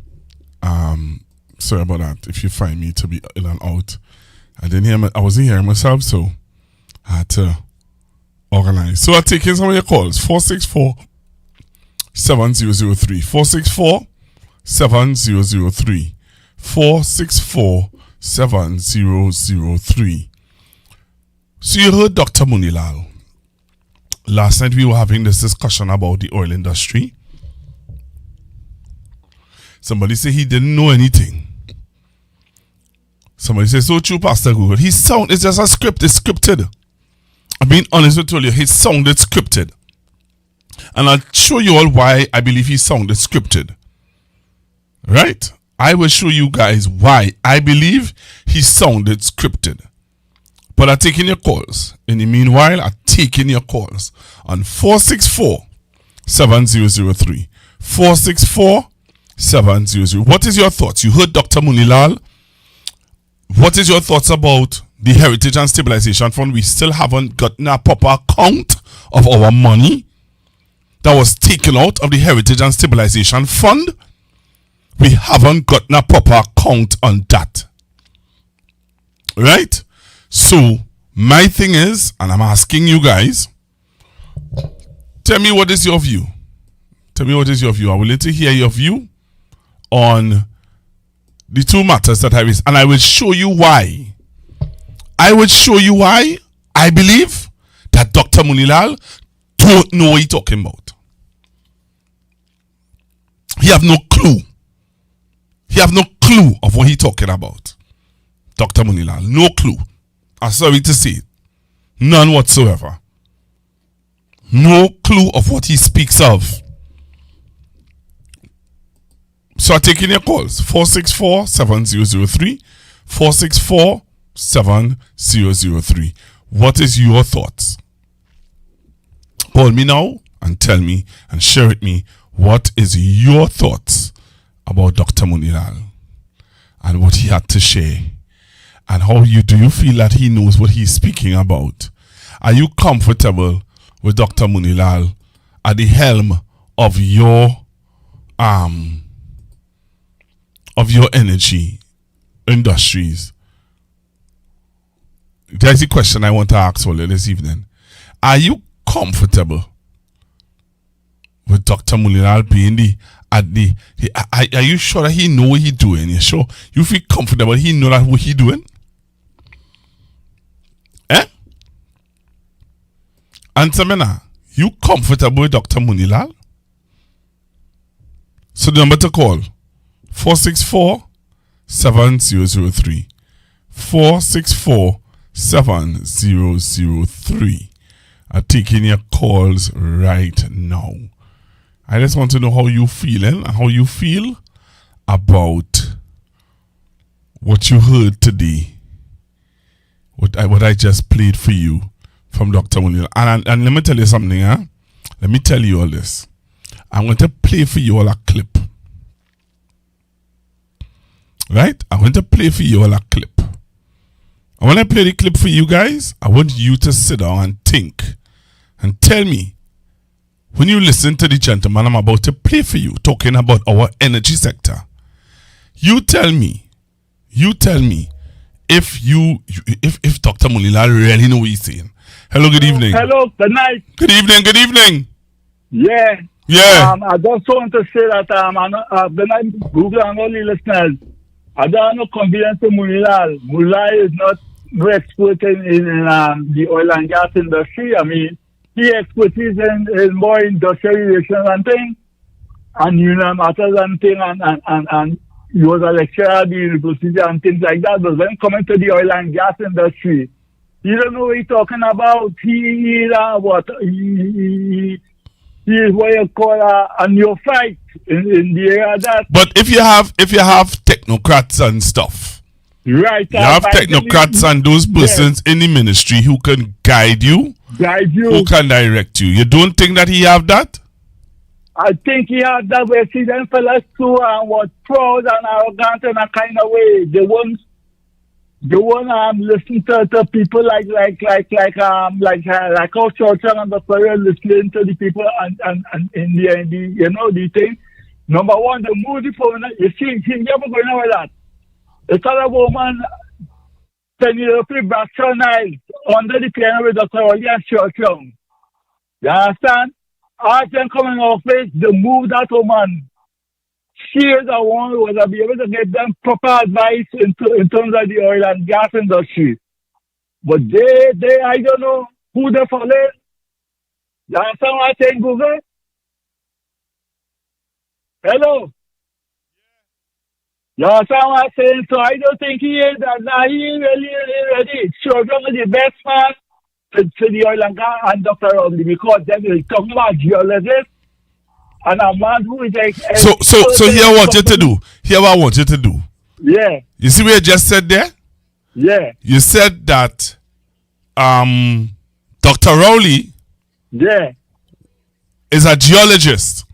sorry about that. If you find me to be in and out, I wasn't hearing myself, so I had to organize. So I'm taking some of your calls. 464-7003. 464-7003. 464-7003. So you heard Dr. Munilal. Last night we were having this discussion about the oil industry. Somebody said he didn't know anything. Somebody said, so true, Pastor Google. His sound is just a script. It's scripted. I'm being honest with you. His sound is scripted. And I'll show you all why I believe his sound is scripted. Right? I will show you guys why I believe he sounded scripted. But I'm taking your calls. In the meanwhile, I'm taking your calls on 464-7003. 464-700. What is your thoughts? You heard Dr. Munilal. What is your thoughts about the Heritage and Stabilization Fund? We still haven't gotten a proper account of our money that was taken out of the Heritage and Stabilization Fund. We haven't gotten a proper account on that. Right? So, my thing is, and I'm asking you guys, tell me what is your view. Tell me what is your view. I would like to hear your view on the two matters that I raised. And I will show you why. I will show you why I believe that Dr. Munilal don't know what he's talking about. He have no clue. He have no clue of what he's talking about. Dr. Munilal, no clue. I'm sorry to say it. None whatsoever. No clue of what he speaks of. So I'm taking your calls. 464-7003. 464-7003. What is your thoughts? Call me now and tell me and share with me what is your thoughts about Dr. Munilal and what he had to share. And how do you feel that he knows what he's speaking about? Are you comfortable with Dr. Munilal at the helm of your energy industries? There's a question I want to ask for you this evening. Are you comfortable with Dr. Munilal being are you sure that he know what he doing? You sure? You feel comfortable he know that what he doing? Answer me now. You comfortable with Dr. Munilal? So the number to call 464-7003. 464-7003. I'm taking your calls right now. I just want to know how you feeling and how you feel about what you heard today. What I just played for you from Dr. Munilal. And let me tell you something, huh? Let me tell you all this. I'm going to play for you all a clip. Right? I'm going to play for you all a clip. And when I play the clip for you guys, I want you to sit down and think and tell me, when you listen to the gentleman I'm about to play for you, talking about our energy sector, you tell me if Dr. Munilal really know what he's saying. Hello, good evening. Hello, good night. Good evening. Yeah. Yeah. I just want to say that when I Google and all the listeners, I don't have no confidence in Munilal. Munilal is not no expert in the oil and gas industry. I mean, he expertise in more industrial relations and things, and matters and things, and he was a lecturer at the university and things like that. But when coming to the oil and gas industry, you don't know what he's talking about. He is what you call a neophyte in the area that. But if you have technocrats and stuff, right? You have technocrats and those persons in the ministry who can guide you, who can direct you. You don't think that he have that? I think he had that Western fellas too and was proud and arrogant in a kind of way. They won't listen to people like how Churchill and the Ferrer listening to the people and in the the thing. Number one, the moody phone. You see, he never going over that. It's a woman Penelope Backshire under the piano with Dr. Oli and Churchill. You understand? As them coming off it, the move that woman. She is the one who will be able to get them proper advice in terms of the oil and gas industry. But they I don't know who they follow. You understand what I'm saying, Google? Hello? You understand what I'm saying? So I don't think he is that he really ready. Sure, the best man to the oil and gas and Dr. Rodley because then they're talking about geologists. And a man who is like so here I want you to do. Here what I want you to do. Yeah. You see what you just said there? Yeah. You said that Dr. Rowley is a geologist.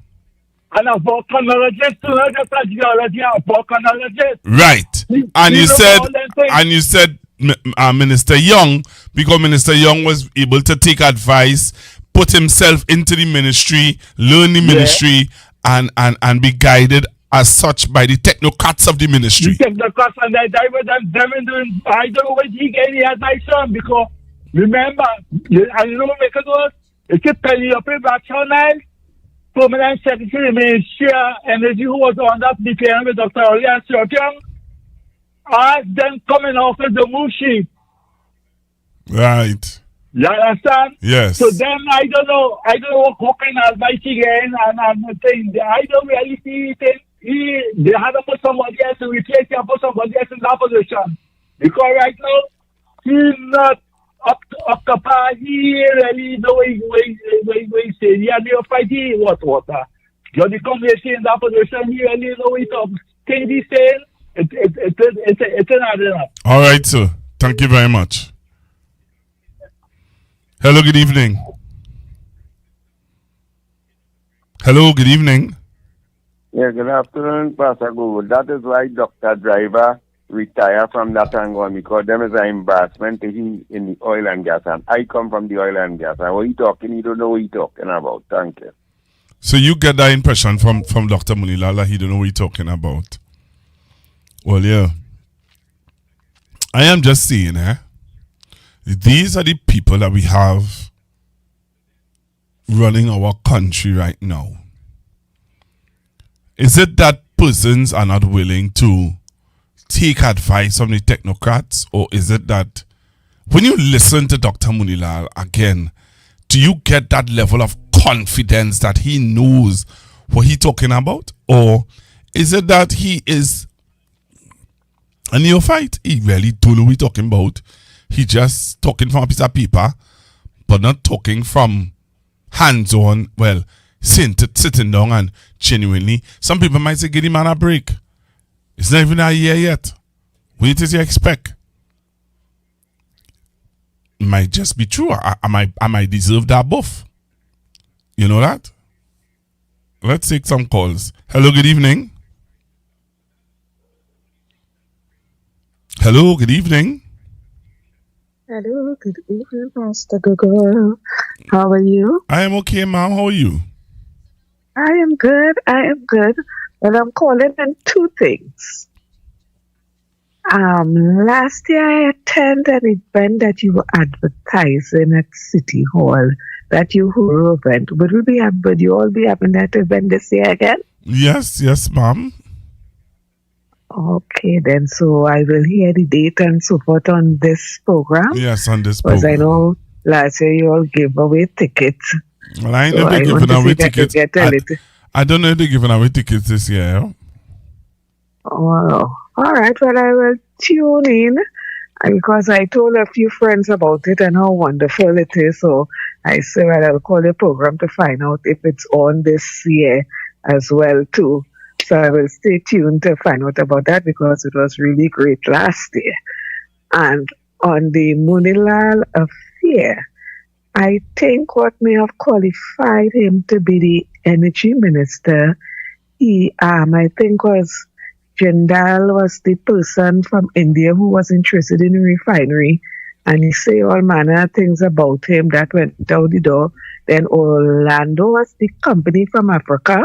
And a volcanologist too, not just a geologist, a volcanologist. Right. And you said Minister Young, because Minister Young was able to take advice, put himself into the ministry, learn the ministry, and be guided as such by the technocrats of the ministry. The technocrats and I don't know what he gave the advice on because remember, make it was it's a Penelope Backshire, permanent secretary Ministry of Energy who was on that DPN with Dr. Oli and Churchill. As them coming off of the move sheet. Right. You understand? Yes. So then I don't know what kind of advice again and I'm saying I don't really see it. They had to put somebody else to replace him, put somebody else in that position. Because right now he's not occupied. He really know what he saying. He had to fight water. You're the combination in that position, he really know what he's talking. Things he's saying. It's another. All right, sir. Thank you very much. Hello, good evening. Hello, good evening. Yeah, good afternoon, Pastor Google. That is why Dr. Driver retired from that angle because them is an embarrassment to him in the oil and gas. And I come from the oil and gas. And what he talking, he don't know what he talking about. Thank you. So you get that impression from Dr. Munilala, he don't know what he's talking about. Well, yeah. I am just saying, these are the people that we have running our country right now. Is it that persons are not willing to take advice from the technocrats, or is it that when you listen to Dr. Munilal again, do you get that level of confidence that he knows what he's talking about? Or is it that he is a neophyte? He really don't know what he's talking about. He just talking from a piece of paper, but not talking from hands-on, well, sitting down and genuinely. Some people might say, give the man a break. It's not even a year yet. What does you expect? It might just be true. I might deserve that buff. You know that? Let's take some calls. Hello, good evening. Hello, good evening. Hello, good evening, Pastor Google. How are you? I am okay, ma'am. How are you? I am good. Well, I'm calling in two things. Last year I attended an event that you were advertising at City Hall, that you were event. Would you all be having that event this year again? Yes, ma'am. Okay, then, so I will hear the date and so forth on this program. Yes, on this program. Because I know last year you all gave away tickets. Well, I ain't never given away tickets. I don't know if they're giving away tickets this year. Oh, all right. Well, I will tune in because I told a few friends about it and how wonderful it is. So I said, well, I'll call the program to find out if it's on this year as well, too. So I will stay tuned to find out about that because it was really great last year. And on the Munilal affair, I think what may have qualified him to be the energy minister, I think was Jindal was the person from India who was interested in the refinery, and he say all manner of things about him that went out the door. Then Orlando was the company from Africa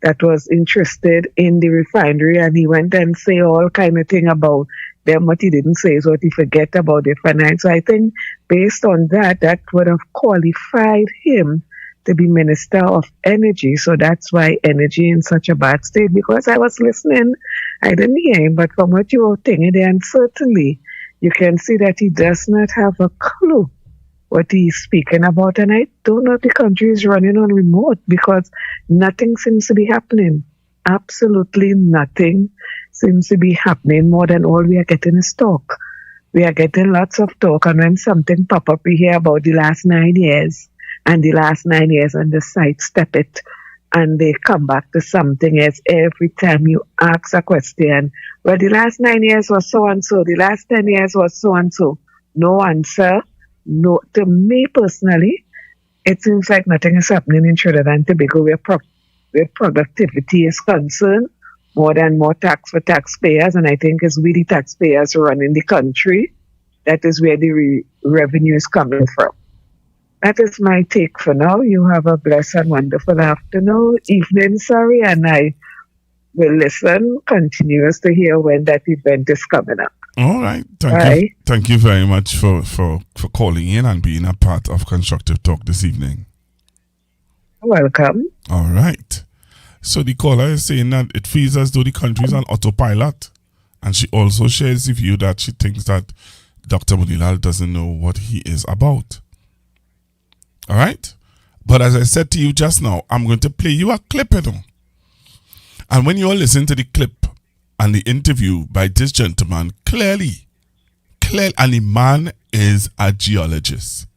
that was interested in the refinery, and he went and say all kind of thing about them. What he didn't say is what he forget about the finance. So I think based on that, that would have qualified him to be Minister of Energy. So that's why energy in such a bad state. Because I was listening, I didn't hear him, but from what you were thinking there, and certainly you can see that he does not have a clue what he's speaking about. And I don't know if the country is running on remote, because nothing seems to be happening. Absolutely nothing seems to be happening. More than all we are getting is talk. We are getting lots of talk, and when something pop up, we hear about the last 9 years, and the last 9 years, and the side step it, and they come back to something else every time you ask a question. Well, the last 9 years was so-and-so, the last 10 years was so-and-so. No answer. No, to me personally, it seems like nothing is happening in Trinidad and Tobago where productivity is concerned, more than more tax for taxpayers, and I think it's we the taxpayers running the country. That is where the revenue is coming from. That is my take for now. You have a blessed and wonderful evening, and I will listen continuous to hear when that event is coming up. All right. Thank you very much for calling in and being a part of Constructive Talk this evening. Welcome. All right. So the caller is saying that it feels as though the country is on autopilot. And she also shares the view that she thinks that Dr. Munilal doesn't know what he is about. All right? But as I said to you just now, I'm going to play you a clip, And when you all listen to the clip and the interview by this gentleman, clearly, and the man is a geologist.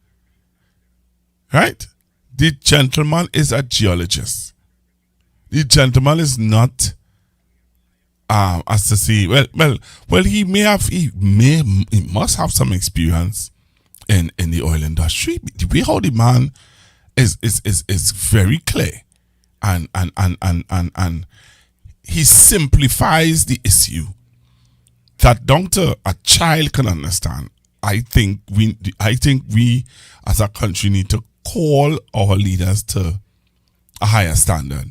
Right? The gentleman is a geologist. The gentleman is not, as to say, well, he must have some experience in the oil industry. The way how the man is very clear, and he simplifies the issue that a child can understand. I think we as a country need to call our leaders to a higher standard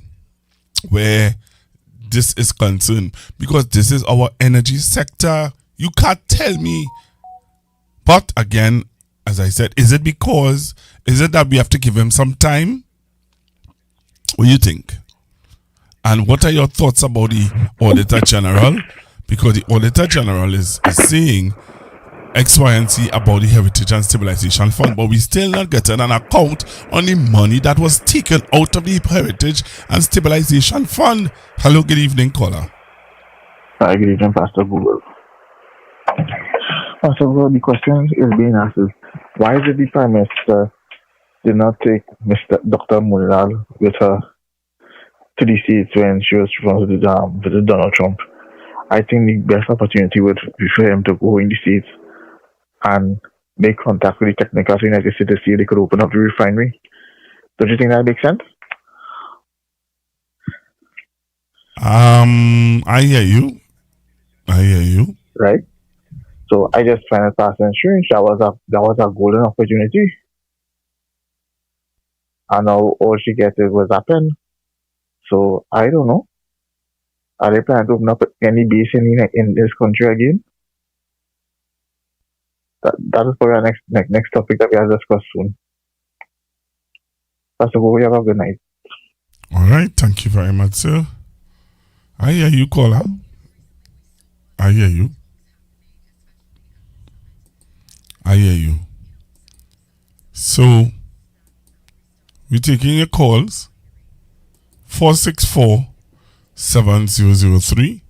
where this is concerned, because this is our energy sector. You can't tell me. But again, as I said, is it that we have to give him some time? What do you think? And what are your thoughts about the Auditor General? Because the Auditor General is saying X, Y, and Z about the Heritage and Stabilization Fund, but we still not getting an account on the money that was taken out of the Heritage and Stabilization Fund. Hello, good evening, caller. Hi, good evening, Pastor Google. Pastor Google, the question is being asked is, why did the Prime Minister did not take Dr. Munilal with her to the States when she was with Donald Trump? I think the best opportunity would be for him to go in the States and make contact with the technical of the United States to see if they could open up the refinery. Don't you think that makes sense? I hear you. Right? So I just find it past insurance. That was a golden opportunity. And now all she gets is what's happened. So I don't know. Are they planning to open up any base in this country again? That is probably our next topic that we have discussed soon. Pastor Go, you have a good night. All right, thank you very much, sir. I hear you, caller. I hear you. So, we're taking your calls. 464-7003.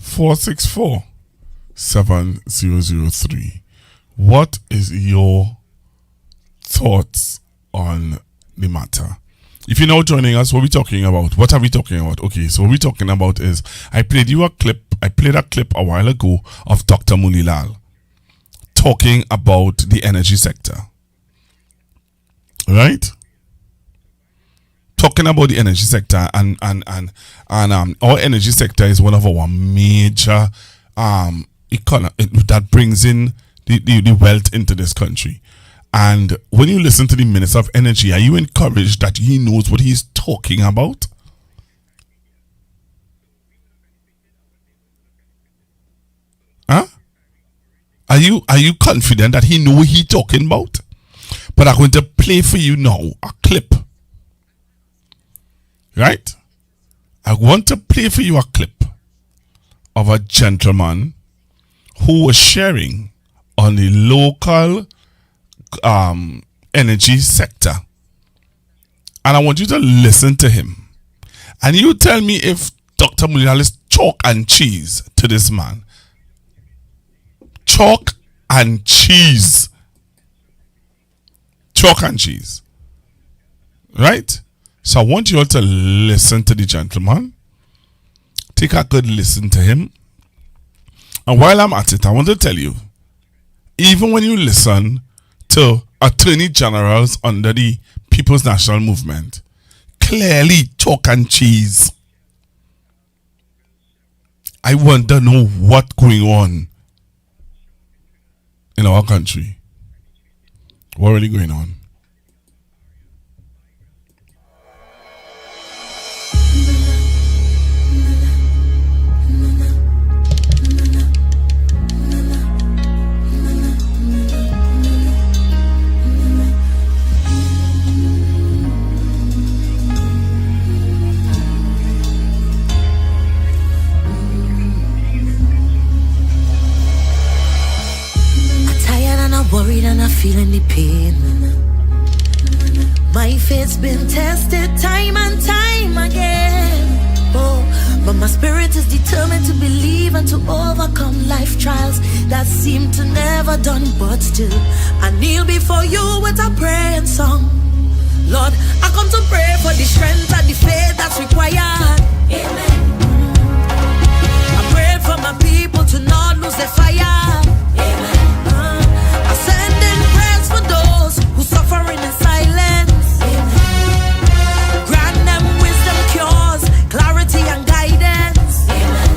464-7003. What is your thoughts on the matter? If you're now joining us, what are we talking about? What are we talking about? Okay, so what we're talking about is, I played a clip a while ago of Dr. Munilal talking about the energy sector. right? Talking about the energy sector, and our energy sector is one of our major that brings in the wealth into this country. And when you listen to the Minister of Energy, are you encouraged that he knows what he's talking about? Huh? Are you confident that he knows what he's talking about? But I'm going to play for you now a clip. Right? I want to play for you a clip of a gentleman who was sharing on the local energy sector. And I want you to listen to him. And you tell me if Dr. Mulilal is chalk and cheese to this man. Chalk and cheese. Chalk and cheese. Right? So I want you all to listen to the gentleman. Take a good listen to him. And while I'm at it, I want to tell you, even when you listen to attorney generals under the People's National Movement, clearly chalk and cheese. I want to know what's going on in our country. What really going on? Worried and I'm feeling the pain. My faith's been tested time and time again. Oh, but my spirit is determined to believe and to overcome life trials that seem to never done. But still, I kneel before you with a praying song. Lord, I come to pray for the strength and the faith that's required. Amen. I pray for my people to not lose their fire. Amen. Sending prayers for those who suffering in silence. Amen. Grant them wisdom, cures, clarity and guidance. Amen.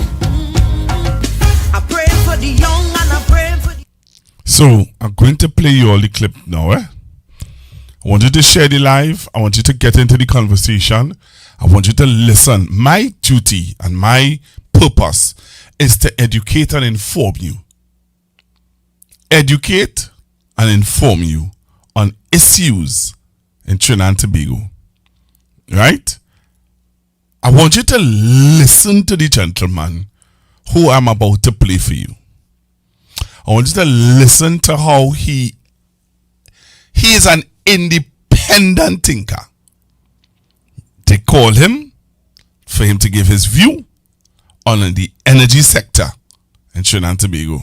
I pray for the young and I pray for the... So I'm going to play you all the clip now. I want you to share the live. I want you to get into the conversation. I want you to listen. My duty and my purpose is to educate and inform you. Educate and inform you on issues in Trinidad and Tobago. Right? I want you to listen to the gentleman who I'm about to play for you. I want you to listen to how he is an independent thinker. They call him for him to give his view on the energy sector in Trinidad and Tobago.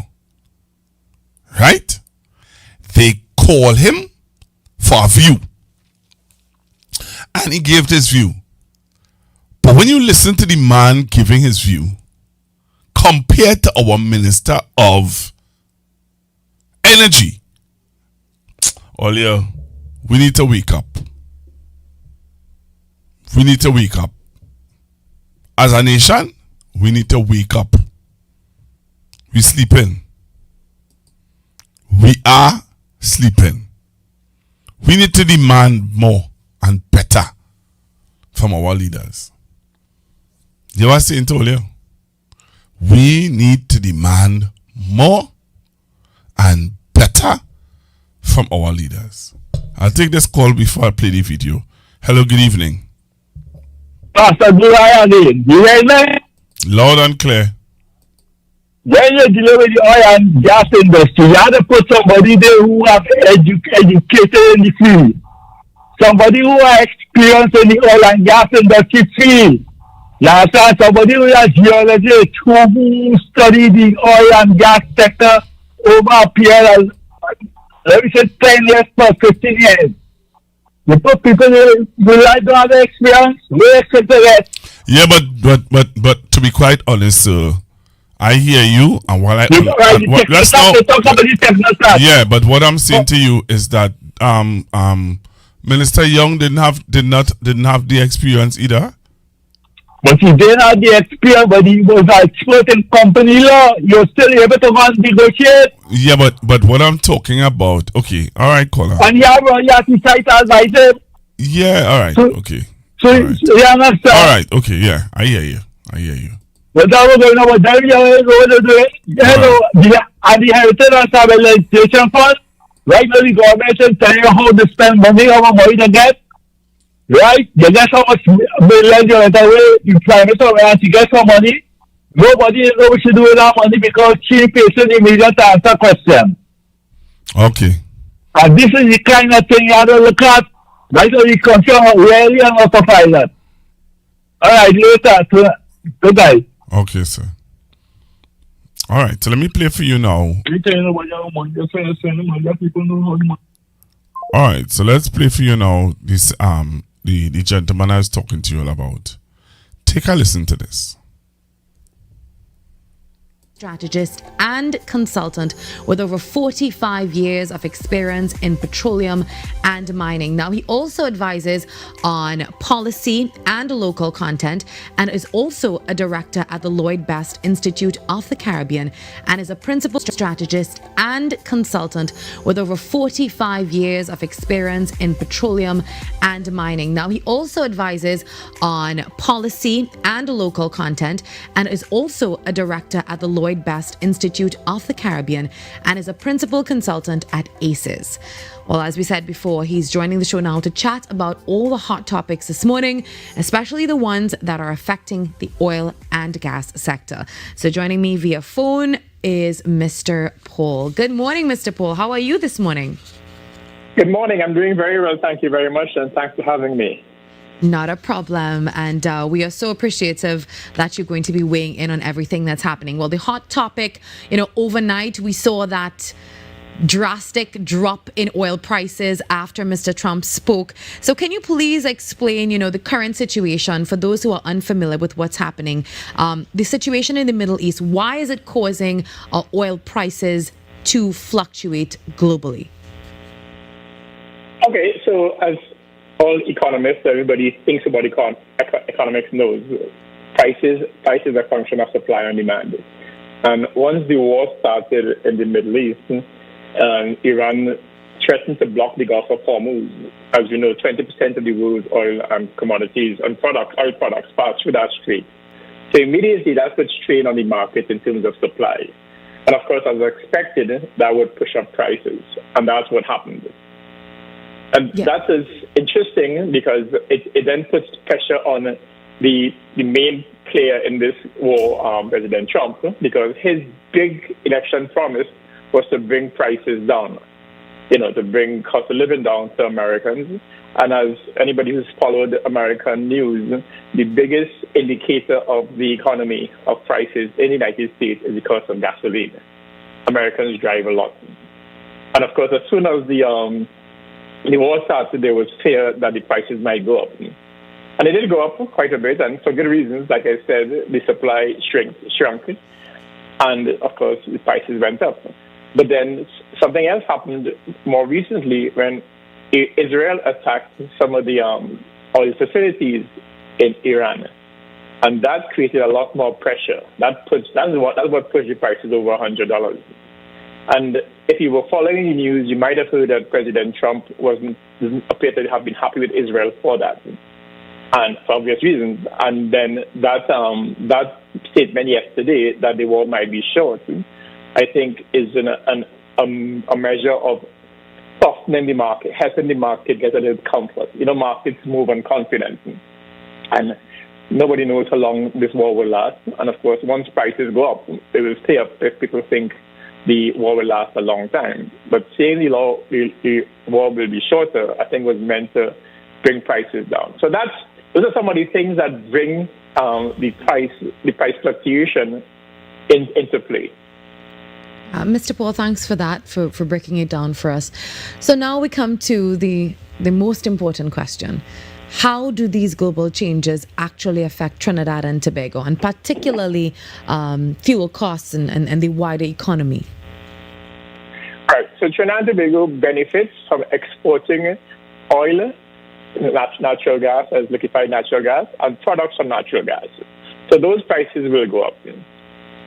Right? They call him for a view. And he gave his view. But when you listen to the man giving his view, compared to our Minister of Energy, Olia, we need to wake up. We need to wake up. As a nation, we need to wake up. We're sleeping. We are sleeping. We need to demand more and better from our leaders. You know what I'm saying to you? We need to demand more and better from our leaders. I'll take this call before I play the video. Hello, good evening. Pastor Brian, you hear me? Loud and clear. When you deal with the oil and gas industry, you have to put somebody there who have educated in the field. Somebody who has experience in the oil and gas industry field. You understand? Somebody who has geology, who study the oil and gas sector over a period of, let me say, 10 years plus 15 years. You put people who like to have the experience, we expect that. Yeah, but to be quite honest, sir, I hear you, and while I yeah, but what I'm saying to you is that Minister Young didn't have the experience either. But he didn't have the experience, but he was an expert in company law. You're still able to go and negotiate. Yeah, but what I'm talking about, okay, all right, caller. And you have to try to advise him. Yeah, all right, okay. So all right. you understand? All right, okay, yeah, I hear you. But that was going on, then you are going to do it. And the Heritage and Stabilization Fund, right now the government is telling you how to spend money, how much money to get. Right? You get so much million you went away, you private and you get some money. Nobody knows what to do with that money because she patient immediate answer question. Okay. And this is the kind of thing you have to look at. Right now the country really and out of island. Alright, later. Goodbye. Okay, sir. All right, so let me play for you now. All right, so let's play for you now. This the gentleman I was talking to you all about. Take a listen to this. Strategist and consultant with over 45 years of experience in petroleum and mining. Now, he also advises on policy and local content and is also a director at the Lloyd Best Institute of the Caribbean and is a principal strategist and consultant with over 45 years of experience in petroleum and mining. Now, he also advises on policy and local content and is also a director at the Lloyd Best Institute of the Caribbean and is a principal consultant at ACES. Well, as we said before, he's joining the show now to chat about all the hot topics this morning, especially the ones that are affecting the oil and gas sector. So joining me via phone is Mr. Paul. Good morning, Mr. Paul. How are you this morning? Good morning. I'm doing very well. Thank you very much. And thanks for having me. Not a problem. And we are so appreciative that you're going to be weighing in on everything that's happening. Well, the hot topic, overnight we saw that drastic drop in oil prices after Mr. Trump spoke. So can you please explain, the current situation for those who are unfamiliar with what's happening? The situation in the Middle East, why is it causing oil prices to fluctuate globally? Okay, so as all economists, everybody thinks about economics knows prices are a function of supply and demand. And once the war started in the Middle East, Iran threatened to block the Gulf of Hormuz. As you know, 20% of the world's oil and commodities and oil products pass through that strait. So immediately that puts strain on the market in terms of supply. And of course, as expected, that would push up prices. And that's what happened. And that is interesting because it then puts pressure on the main player in this war, President Trump, because his big election promise was to bring prices down, to bring cost of living down to Americans. And as anybody who's followed American news, the biggest indicator of the economy of prices in the United States is the cost of gasoline. Americans drive a lot. And of course, as soon as the war started, there was fear that the prices might go up. And it did go up quite a bit, and for good reasons. Like I said, the supply shrunk, and of course, the prices went up. But then something else happened more recently when Israel attacked some of the oil facilities in Iran. And that created a lot more pressure. That's what pushed the prices over $100. And if you were following the news, you might have heard that President Trump doesn't appear to have been happy with Israel for that, and for obvious reasons. And then that statement yesterday that the war might be short, I think, is a measure of softening the market, helping the market get a little comfort. Markets move on confidence, and nobody knows how long this war will last. And of course, once prices go up, they will stay up if people think the war will last a long time. But saying the war will be shorter, I think was meant to bring prices down. So those are some of the things that bring the price fluctuation into play. Mr. Paul, thanks for that, for breaking it down for us. So now we come to the most important question. How do these global changes actually affect Trinidad and Tobago, and particularly fuel costs and the wider economy? Right. So Trinidad and Tobago benefits from exporting oil, natural gas as liquefied natural gas, and products from natural gas. So those prices will go up.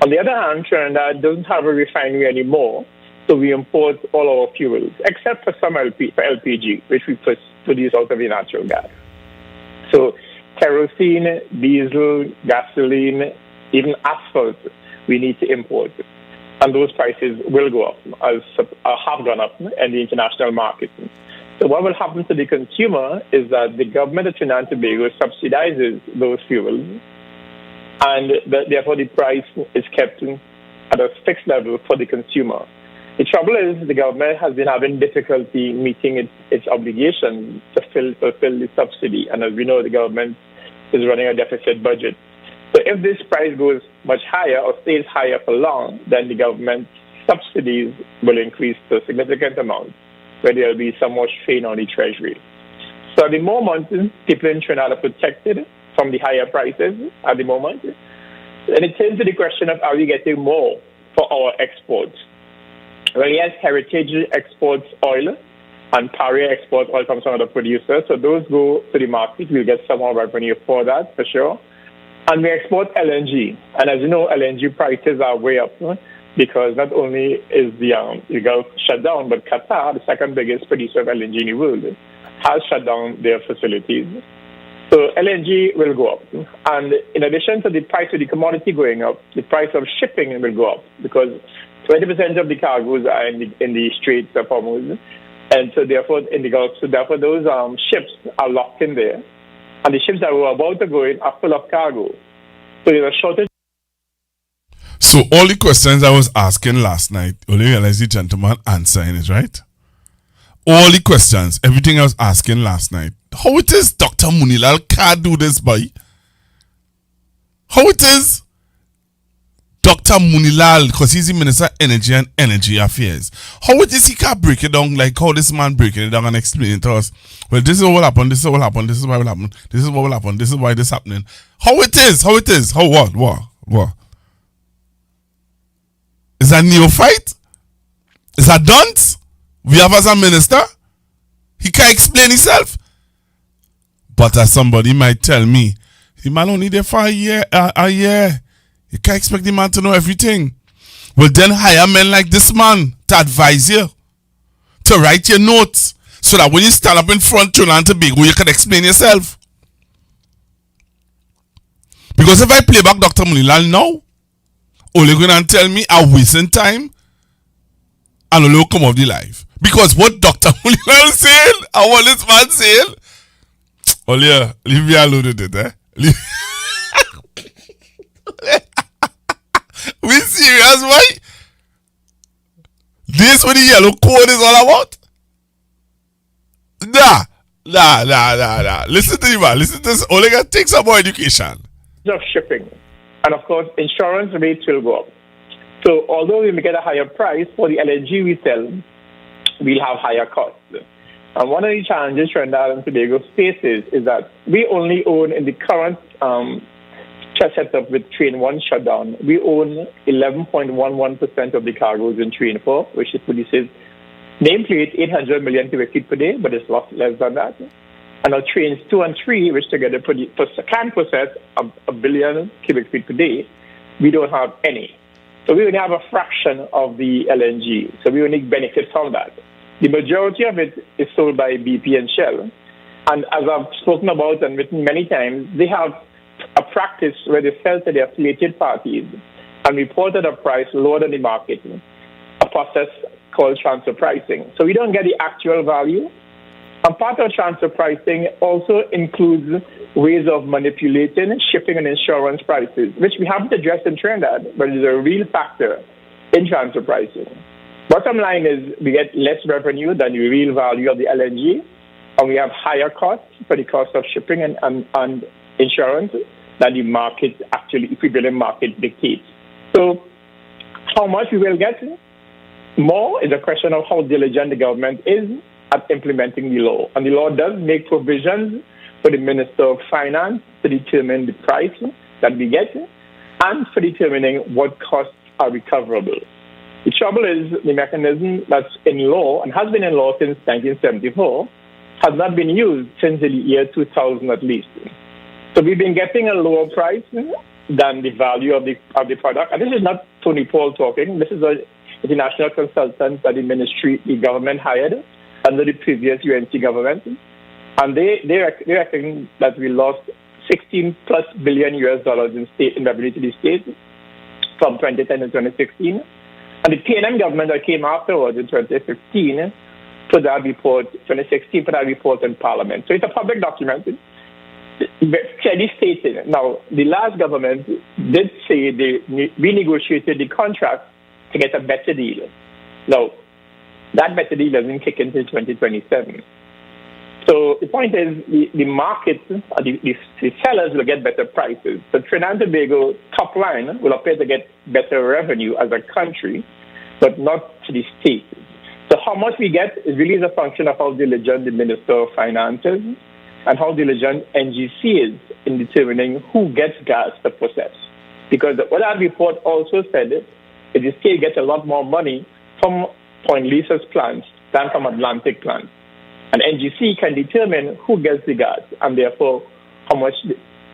On the other hand, Trinidad doesn't have a refinery anymore, so we import all our fuels, except for some LPG, which we produce out of the natural gas. So kerosene, diesel, gasoline, even asphalt, we need to import. And those prices will go up, have gone up in the international market. So what will happen to the consumer is that the government of Trinidad and Tobago subsidizes those fuels, and therefore the price is kept at a fixed level for the consumer. The trouble is the government has been having difficulty meeting its obligations to fulfill the subsidy, and as we know, the government is running a deficit budget. So if this price goes much higher or stays higher for long, then the government subsidies will increase to a significant amount, where there will be somewhat strain on the treasury. So at the moment, people in Trinidad are protected from the higher prices at the moment. And it turns to the question of, are we getting more for our exports? Well, yes, Heritage exports oil and Paria exports oil from some other producers. So those go to the market. We'll get some more revenue for that, for sure. And we export LNG. And as you know, LNG prices are way up because not only is the Gulf shut down, but Qatar, the second biggest producer of LNG in the world, has shut down their facilities. So LNG will go up. And in addition to the price of the commodity going up, the price of shipping will go up because 20% of the cargoes are in the Straits of Hormuz, and so therefore in the Gulf. So therefore those ships are locked in there, and the ships that were about to go in are full of cargo. So there's a shortage. So all the questions I was asking last night, only realized the gentleman answering it, right? All the questions, everything I was asking last night. How it is Dr. Munilal can't do this, boy? How it is Dr. Munilal, because he's the Minister of Energy and Energy Affairs. How it is he can't break it down like how this man breaking it down and explaining it to us? Well, this is what will happen, this is what will happen, this is what will happen, this is what will happen, this is why this is happening. How it is? How what? Is that neophyte? Is that dunce? We have as a minister? He can't explain himself. But as somebody might tell me, the man only there for a year. You can't expect the man to know everything. Well, then hire men like this man to advise you, to write your notes, so that when you stand up in front of Trinidad and Tobago, you can explain yourself. Because if I play back Dr. Munilal now, only going to tell me I'm wasting time and only will come off the live. Because what Dr. Munilal saying and what this man saying, Olia, leave me alone with it, eh? We serious, boy? This what the yellow code is all about? Nah. Listen to you, man. Listen to this. Only gonna take some more education. Of shipping. And of course, insurance rates will go up. So although we may get a higher price for the LNG we sell, we'll have higher costs. And one of the challenges Trinidad and Tobago faces is that we only own, in the current setup with Train 1 shutdown, we own 11.11% of the cargoes in Train 4, which produces nameplate 800 million cubic feet per day, but it's less than that. And our Trains 2 and 3, which together can process a billion cubic feet per day, we don't have any. So we only have a fraction of the LNG. So we only benefit from that. The majority of it is sold by BP and Shell. And as I've spoken about and written many times, they have a practice where they sell to their affiliated parties and report at a price lower than the market, a process called transfer pricing. So we don't get the actual value. And part of transfer pricing also includes ways of manipulating shipping and insurance prices, which we haven't addressed in Trinidad, but is a real factor in transfer pricing. Bottom line is we get less revenue than the real value of the LNG, and we have higher costs for the cost of shipping and insurance than the market actually, equivalent market dictates. So how much we will get more is a question of how diligent the government is at implementing the law. And the law does make provisions for the Minister of Finance to determine the price that we get and for determining what costs are recoverable. The trouble is the mechanism that's in law and has been in law since 1974 has not been used since the year 2000 at least. So we've been getting a lower price than the value of the product. And this is not Tony Paul talking. This is an international consultant that the government hired under the previous UNC government. And they reckon that we lost $16+ billion in revenue to the state from 2010 to 2016. And the PNM government that came afterwards in 2015 put that report, 2016, put that report in Parliament. So it's a public document, clearly stated. Now, the last government did say they renegotiated the contract to get a better deal. Now, that better deal doesn't kick in until 2027. So the point is, the market, the sellers will get better prices. So Trinidad and Tobago top line will appear to get better revenue as a country, but not to the state. So how much we get is really a function of how diligent the Minister of Finance is and how diligent NGC is in determining who gets gas to process. Because what that report also said is the state gets a lot more money from Point Lisa's plants than from Atlantic plants. And NGC can determine who gets the gas and therefore how much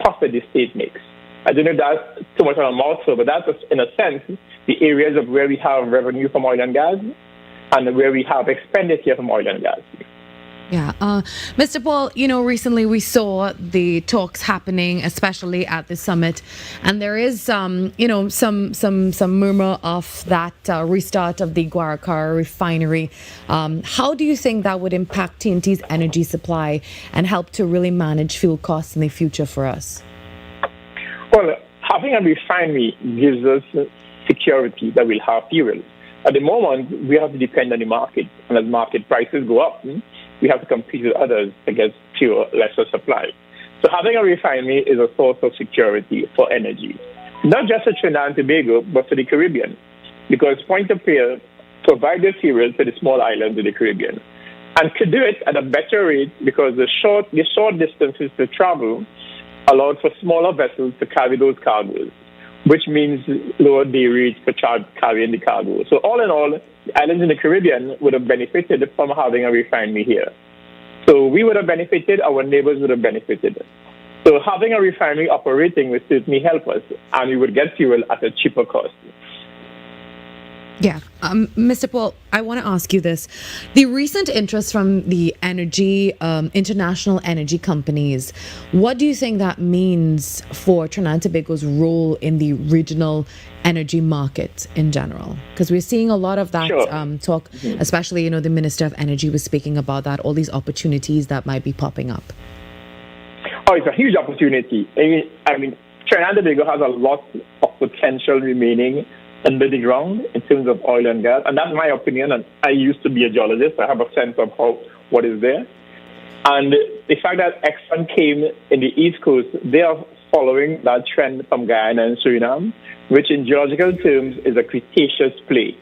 profit the state makes. I don't know if that's too much of a mouthful, but that's, in a sense, the areas of where we have revenue from oil and gas and where we have expenditure from oil and gas. Yeah. Mr. Paul, recently we saw the talks happening, especially at the summit, and there is some murmur of that restart of the Guaracara refinery. How do you think that would impact TNT's energy supply and help to really manage fuel costs in the future for us? Well, having a refinery gives us security that we'll have fuel. At the moment, we have to depend on the market, and as market prices go up, we have to compete with others against pure lesser supply. So having a refinery is a source of security for energy, not just for Trinidad and Tobago, but for the Caribbean, because Point-of-Sale provides the fuel to the small islands of the Caribbean, and could do it at a better rate because the short distances to travel allowed for smaller vessels to carry those cargoes, which means lower day rates for carrying the cargo. So all in all, the islands in the Caribbean would have benefited from having a refinery here. So we would have benefited, our neighbors would have benefited. So having a refinery operating would certainly help us, and we would get fuel at a cheaper cost. Yeah. Mr. Paul, I want to ask you this. The recent interest from the international energy companies, what do you think that means for Trinidad and Tobago's role in the regional energy market in general? Because we're seeing a lot of that talk, especially, the Minister of Energy was speaking about that, all these opportunities that might be popping up. Oh, it's a huge opportunity. I mean, Trinidad and Tobago has a lot of potential remaining under the ground in terms of oil and gas, and that's my opinion. And I used to be a geologist. I have a sense of what is there. And the fact that Exxon came in the East Coast, they are following that trend from Guyana and Suriname, which in geological terms is a Cretaceous play,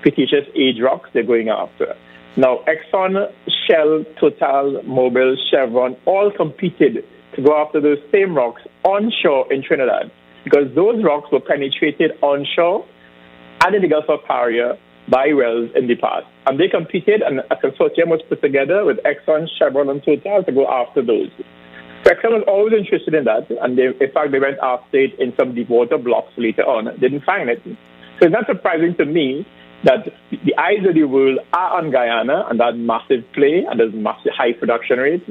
Cretaceous age rocks they're going after. Now, Exxon, Shell, Total, Mobil, Chevron all competed to go after those same rocks onshore in Trinidad because those rocks were penetrated onshore and in the Gulf of Paria by wells in the past. And they competed, and a consortium was put together with Exxon, Chevron, and Total to go after those. So Exxon was always interested in that, and in fact, they went after it in some deep water blocks later on. Didn't find it. So it's not surprising to me that the eyes of the world are on Guyana and that massive play and those massive high production rates.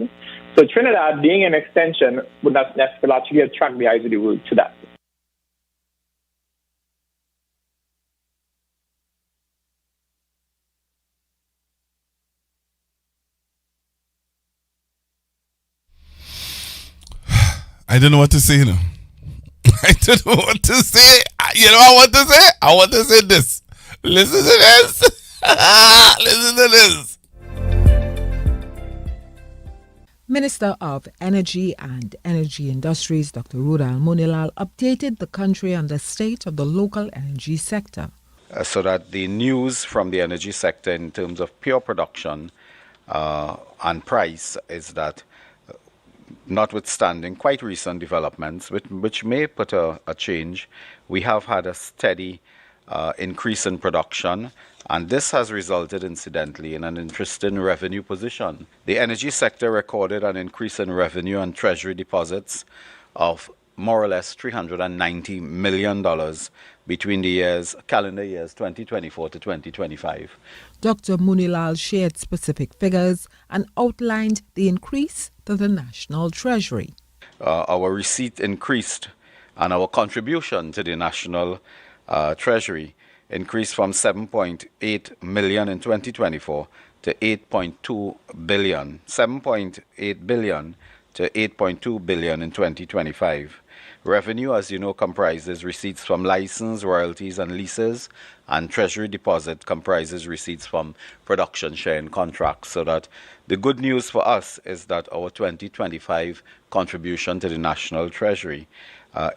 So Trinidad, being an extension, would not necessarily actually attract the eyes of the world to that. I don't know what to say, I don't know what to say. You know what I want to say? I want to say this. Listen to this. Listen to this. Minister of Energy and Energy Industries, Dr. Rudal Munilal, updated the country on the state of the local energy sector. So that the news from the energy sector in terms of pure production and price is that notwithstanding quite recent developments, which may put a change, we have had a steady increase in production, and this has resulted incidentally in an interesting revenue position. The energy sector recorded an increase in revenue and treasury deposits of more or less $390 million between the calendar years 2024 to 2025. Dr. Munilal shared specific figures and outlined the increase to the National Treasury. Our receipt increased and our contribution to the National Treasury increased from 7.8 million in 2024 to 8.2 billion, 7.8 billion to 8.2 billion in 2025. Revenue, as you know, comprises receipts from license, royalties, and leases, and treasury deposit comprises receipts from production sharing contracts. So that the good news for us is that our 2025 contribution to the National Treasury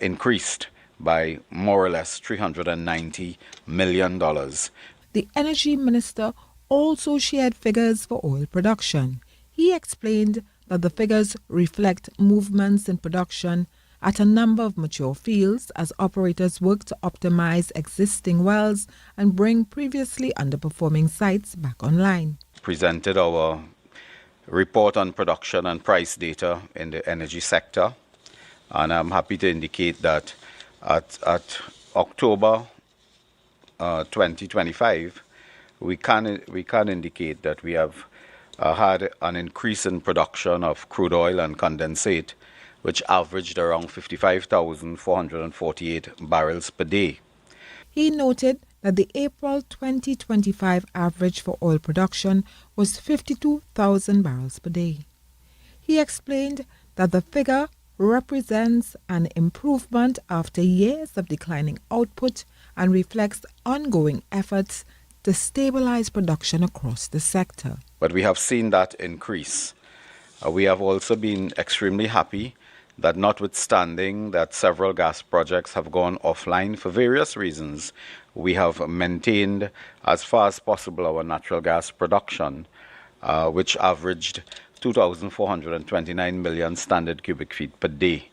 increased by more or less $390 million. The Energy Minister also shared figures for oil production. He explained that the figures reflect movements in production at a number of mature fields as operators work to optimize existing wells and bring previously underperforming sites back online. Presented our report on production and price data in the energy sector, and I'm happy to indicate that at October 2025, we can indicate that we have had an increase in production of crude oil and condensate, which averaged around 55,448 barrels per day. He noted that the April 2025 average for oil production was 52,000 barrels per day. He explained that the figure represents an improvement after years of declining output and reflects ongoing efforts to stabilize production across the sector. But we have seen that increase. We have also been extremely happy that notwithstanding that several gas projects have gone offline for various reasons, we have maintained as far as possible our natural gas production, which averaged 2,429 million standard cubic feet per day.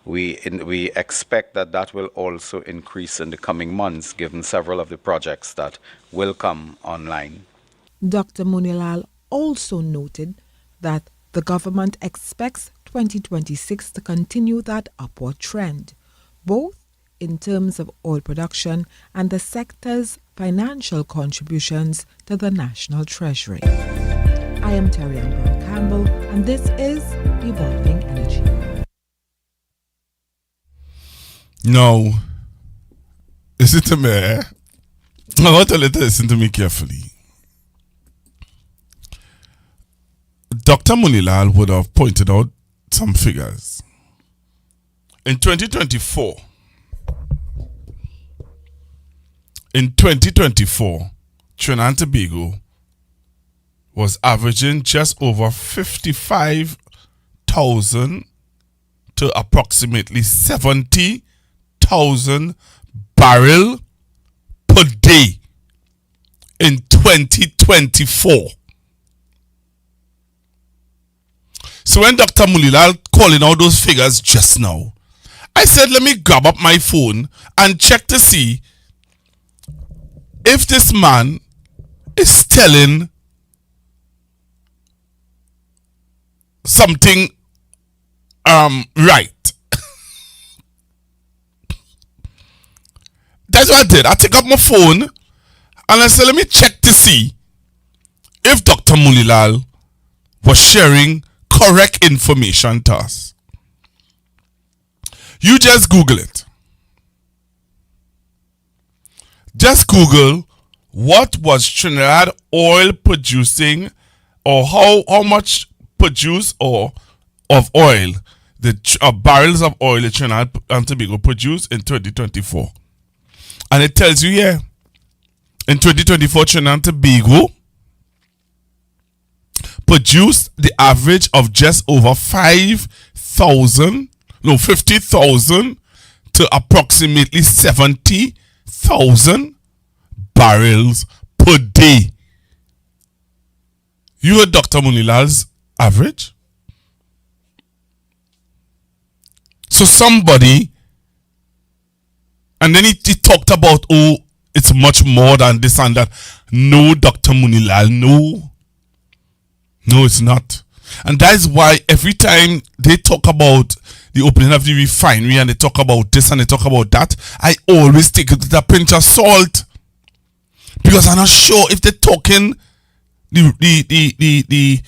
We expect that will also increase in the coming months, given several of the projects that will come online. Dr. Munilal also noted that the government expects 2026 to continue that upward trend, both in terms of oil production and the sector's financial contributions to the National Treasury. I am Terry Ann Brown Campbell, and this is Evolving Energy. Now, listen to me. I want to listen to me carefully. Dr. Munilal would have pointed out some figures. In 2024, Trinidad and Tobago was averaging just over 55,000 to approximately 70,000 barrel per day in 2024. So when Dr. Munilal calling out those figures just now, I said let me grab up my phone and check to see if this man is telling something right. That's what I did. I took up my phone and I said let me check to see if Dr. Munilal was sharing correct information to us. You just Google it. Just Google what was Trinidad oil producing, or how much produced or of oil, the barrels of oil that Trinidad and Tobago produced in 2024. And it tells you here, in 2024 Trinidad and Tobago produced the average of just over 50,000 to approximately 70,000 barrels per day. You heard Dr. Munilal's average? So somebody, and then he talked about, oh, it's much more than this and that. No, Dr. Munilal, no. No, it's not. And that is why every time they talk about the opening of the refinery and they talk about this and they talk about that, I always take it with a pinch of salt. Because I'm not sure if they're talking the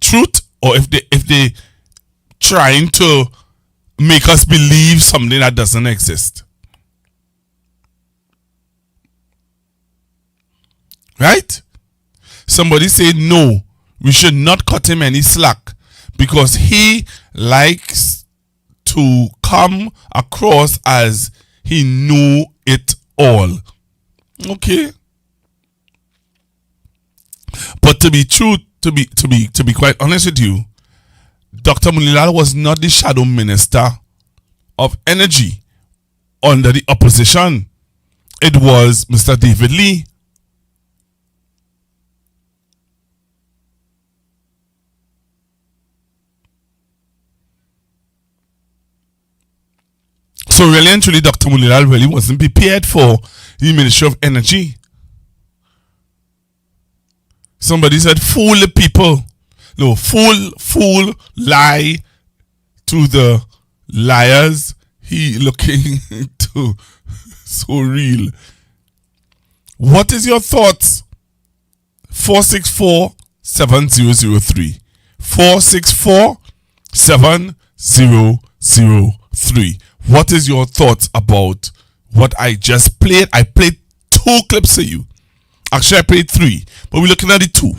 truth, or if they trying to make us believe something that doesn't exist. Right? Somebody said no, we should not cut him any slack because he likes to come across as he knew it all. Okay. But to be true, to be quite honest with you, Dr. Munilal was not the shadow minister of energy under the opposition. It was Mr. David Lee. So really and truly, Dr. Munilal really wasn't prepared for the Ministry of Energy. Somebody said, fool the people. No, fool, lie to the liars. He looking to so real. What is your thoughts? 464-7003. 464-7003. What is your thoughts about what I just played? I played 2 clips for you. Actually, I played 3, but we're looking at the 2.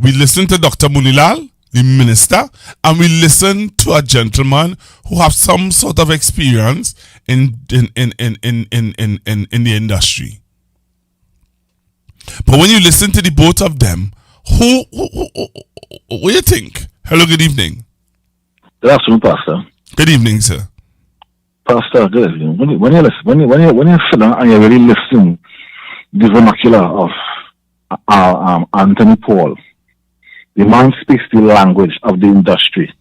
We listened to Dr. Munilal, the minister, and we listened to a gentleman who have some sort of experience in the industry. But when you listen to the both of them, what do you think? Hello, good evening. Good afternoon, Pastor. Good evening, sir. Pastor, good evening. When you sit down and you really listen the vernacular of Anthony Paul, the man speaks the language of the industry.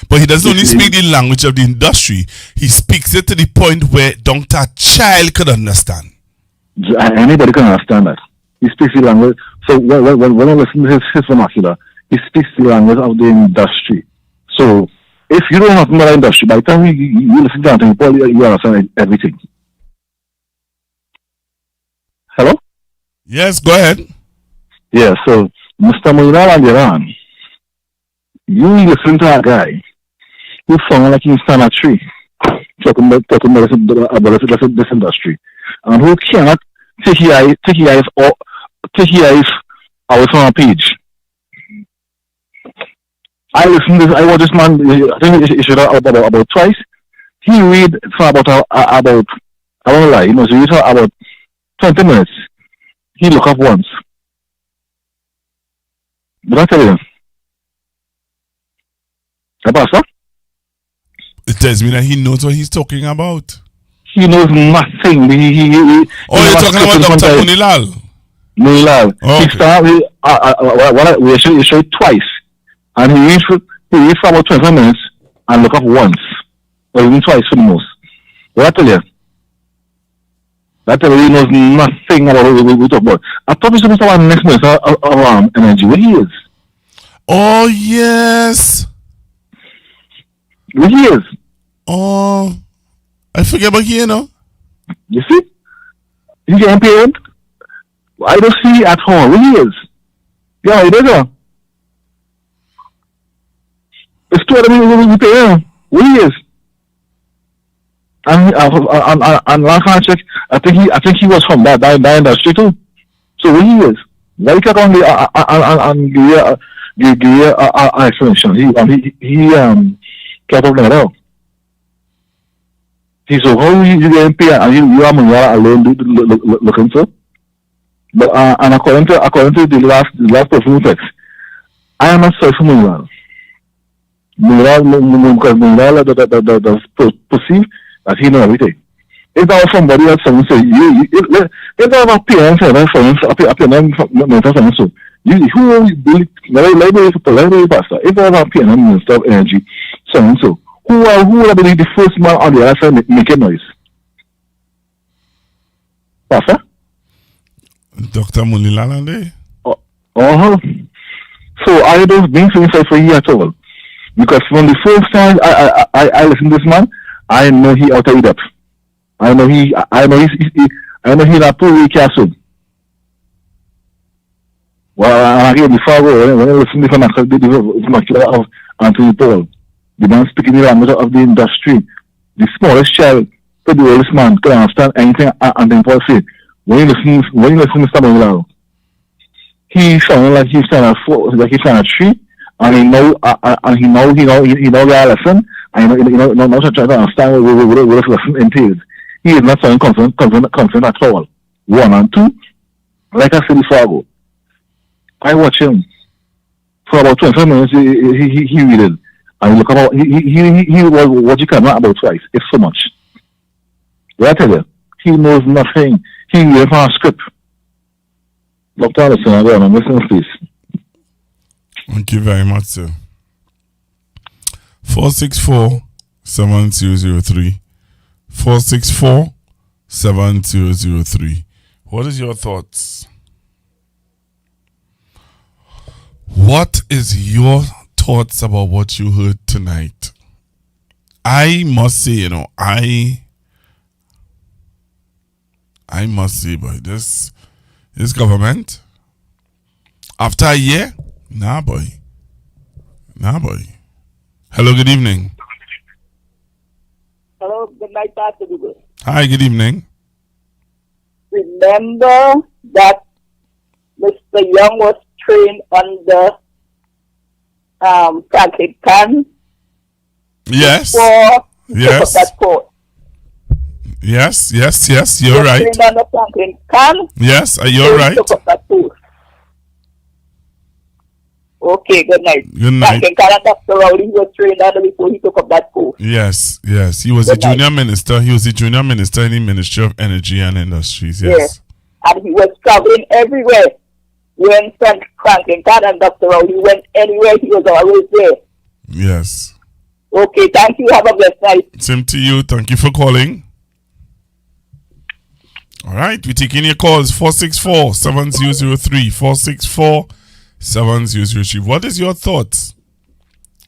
But he doesn't only speak the language of the industry, he speaks it to the point where Dr. Child could understand. Anybody can understand that. He speaks the language. So when I listen to his vernacular, he speaks the language of the industry. So if you don't have the industry, by the time you listen to Anthony Paul, you understand everything. Hello? Yes, go ahead. Yeah, so Mr. Munilal and Iran, you listen to a guy who sounds like he stand a tree talking about this industry, and who cannot take his eyes away from a page. I listened to this. I watched this man. I think it should have about twice. He read for about I won't lie. So you talk about 20 minutes. He look up once. Did I tell you? Pastor? It tells me that he knows what he's talking about. He knows nothing. You're talking about Dr. Munilal? Munilal. Okay. He started. We show it twice. And he reads for about 20 minutes and look up once. Or even twice for the most. What I tell you? That he knows nothing about what we talk about. I thought we supposed to have our next minister of energy. Where he is? Oh, yes. Where he is? Oh, I forget about here, no? You see? He's getting paid. I don't see at all. Where he is? Yeah, he does. It's 2 of them we pay him. Where he is? And last time I checked, I think he was from that industry too. So where he is? Why you can't only give you an explanation? He can't open it out. So how you getting paid and you are alone looking for? But and according to the last person who text, I am not sorry for Munilal. Munilal does perceive that he knows everything. If that was somebody else, someone say, if that was a parent, so who will library pastor? If that was a parent minister of energy, so who will be the first man on the other side making noise? Pastor? Dr. Munilalande? Uh-huh. So I don't bring things for you at all. Because from the first time I listen to this man, I know he out of it up. I know he's not poor castle. Well, I hear before when I listen to the of Anthony Paul, the man speaking the language of the industry, the smallest child, the oldest man can understand anything Anthony Paul say. When you listen to Mr. Mangala, he sounded like he's trying to tree, and he know the lesson, and he know trying to understand what this lesson entails. He is not sounding confident at all. One and two, like I said before, I watch him for about 25 minutes. He read it, and look about he was what you can about twice. It's so much. But I tell you, he knows nothing. He read from a script. Dr. Allison, I'm listening, please. Thank you very much, sir. 464-7003. 464-7003. What is your thoughts? What is your thoughts about what you heard tonight? I must say, I must say, boy, this government, after a year, nah, boy. Hello, good evening. Hello, good night, Pastor Google. Hi, good evening. Remember that Mr. Young was trained under Franklin Khan? Yes. Before he took up that course. Yes, you're right. Trained under Franklin Khan? Yes, you're right. Took up that course. Okay, good night. Good night. Franklin Khan and Dr. Rowley was trained under before he took up that course. Yes. He was a junior minister. He was a junior minister in the Ministry of Energy and Industries. Yes. And he was traveling everywhere. When Franklin Khan and Dr. Rowley went anywhere, he was always there. Yes. Okay, thank you. Have a blessed night. Same to you. Thank you for calling. All right, we're taking your calls. 464-7003. 464-7003. What is your thoughts?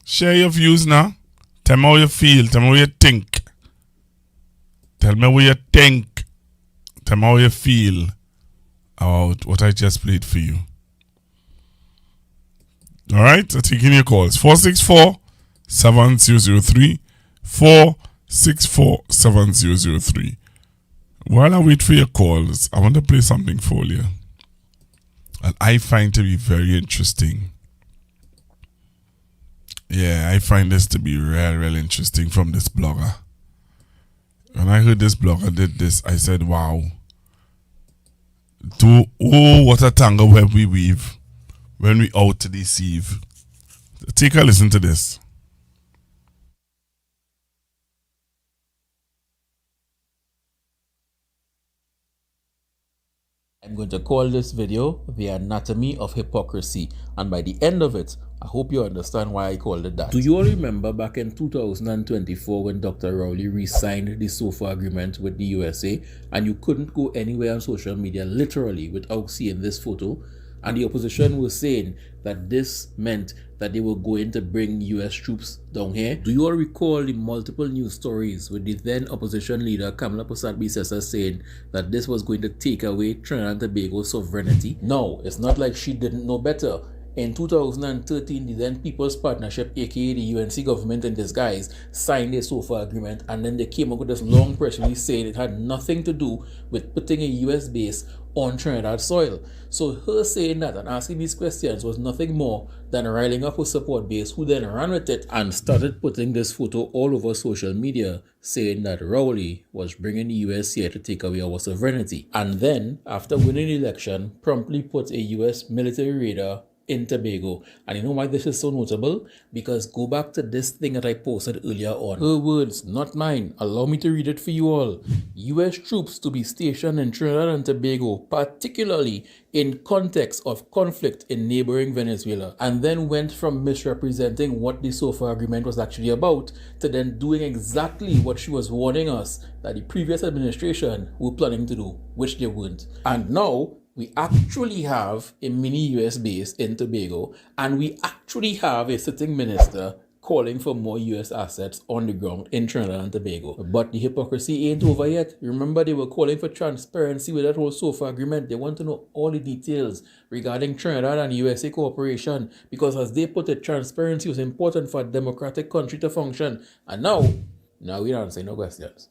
Share your views now. Tell me how you feel. Tell me what you think. Tell me what you think. Tell me how you feel about what I just played for you. All right, I'm taking your calls. 464-7003. 464-7003. While I wait for your calls, I want to play something for you that I find to be very interesting. Yeah, I find this to be real interesting from this blogger. When I heard this blogger did this, I said, wow. What a tangle web we weave when we out to deceive. Take a listen to this. I'm going to call this video The Anatomy of Hypocrisy, and by the end of it, I hope you understand why I called it that. Do you all remember back in 2024 when Dr. Rowley re-signed the SOFA agreement with the USA, and you couldn't go anywhere on social media literally without seeing this photo? And the opposition was saying that this meant that they were going to bring US troops down here. Do you all recall the multiple news stories with the then opposition leader Kamala Prasad-Bisesa saying that this was going to take away Trinidad and Tobago's sovereignty? No, it's not like she didn't know better. In 2013, the then People's Partnership, aka the UNC government in disguise, signed a SOFA agreement, and then they came up with this long press release saying it had nothing to do with putting a US base on Trinidad soil. So her saying that and asking these questions was nothing more than riling up her support base, who then ran with it and started putting this photo all over social media, saying that Rowley was bringing the US here to take away our sovereignty. And then, after winning the election, promptly put a US military raider in Tobago. And you know why this is so notable? Because go back to this thing that I posted earlier on. Her words, not mine. Allow me to read it for you all. U.S. troops to be stationed in Trinidad and Tobago, particularly in context of conflict in neighboring Venezuela, and then went from misrepresenting what the SOFA agreement was actually about to then doing exactly what she was warning us that the previous administration were planning to do, which they weren't. And now we actually have a mini US base in Tobago, and we actually have a sitting minister calling for more US assets on the ground in Trinidad and Tobago. But the hypocrisy ain't over yet. Remember, they were calling for transparency with that whole SOFA agreement. They want to know all the details regarding Trinidad and USA cooperation, because as they put it, transparency was important for a democratic country to function. And now we don't answer no questions.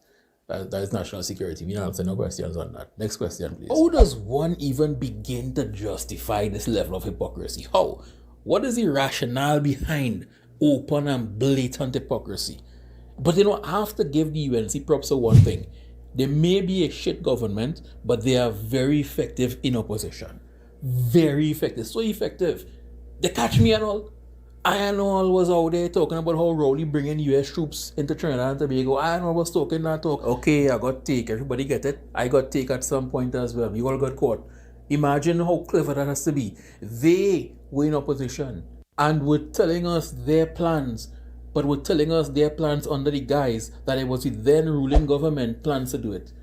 That is national security. We don't answer no questions on that. Next question, please. How does one even begin to justify this level of hypocrisy? How? What is the rationale behind open and blatant hypocrisy? But I have to give the UNC props for one thing. They may be a shit government, but they are very effective in opposition. Very effective. So effective. They catch me and all. I and all was out there talking about how Rowley bringing US troops into Trinidad and Tobago. I and all was talking that talk. Okay, I got take. Everybody get it? I got take at some point as well. You all got caught. Imagine how clever that has to be. They were in opposition and were telling us their plans, but were telling us their plans under the guise that it was the then ruling government plans to do it.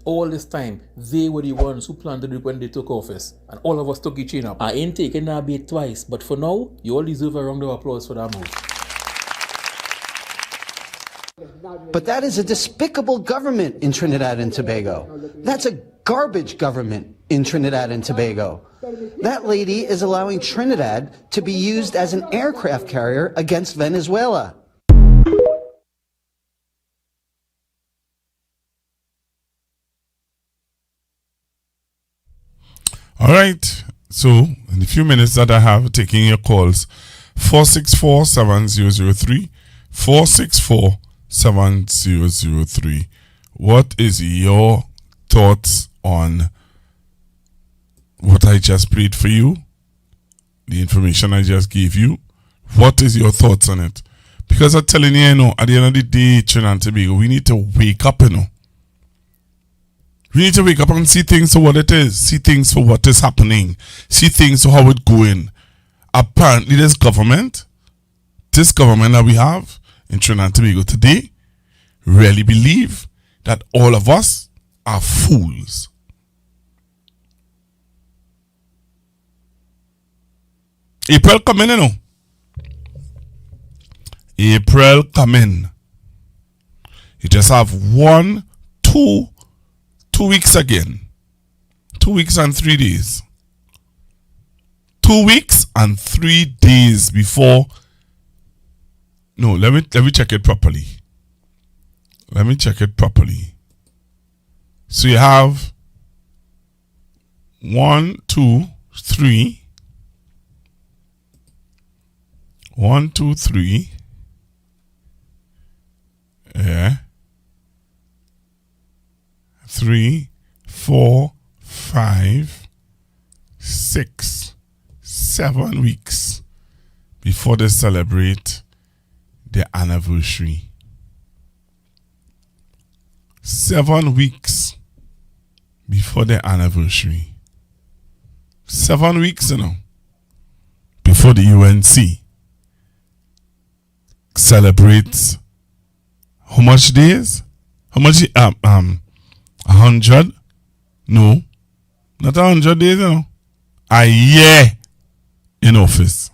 All this time, they were the ones who planned to do it when they took office, and all of us took each up. I ain't taking that bait twice, but for now, you all deserve a round of applause for that move. But that is a despicable government in Trinidad and Tobago. That's a garbage government in Trinidad and Tobago. That lady is allowing Trinidad to be used as an aircraft carrier against Venezuela. All right. So, in the few minutes that I have, taking your calls, 464-7003, 464-7003. What is your thoughts on what I just played for you? The information I just gave you. What is your thoughts on it? Because I'm telling you, at the end of the day, Trinidad and Tobago, we need to wake up, We need to wake up and see things for what it is. See things for what is happening. See things for how it's going. Apparently, this government that we have in Trinidad and Tobago today, really believe that all of us are fools. April coming, April coming. You just have 2 weeks again. 2 weeks and 3 days. 2 weeks and 3 days before. No, let me check it properly. So you have 1, 2, 3. 1, 2, 3. Yeah. 3, 4, 5, 6, 7 weeks before they celebrate their anniversary. 7 weeks before their anniversary. 7 weeks, before the UNC celebrates how much days? How much? 100? No, not 100 days, A year in office.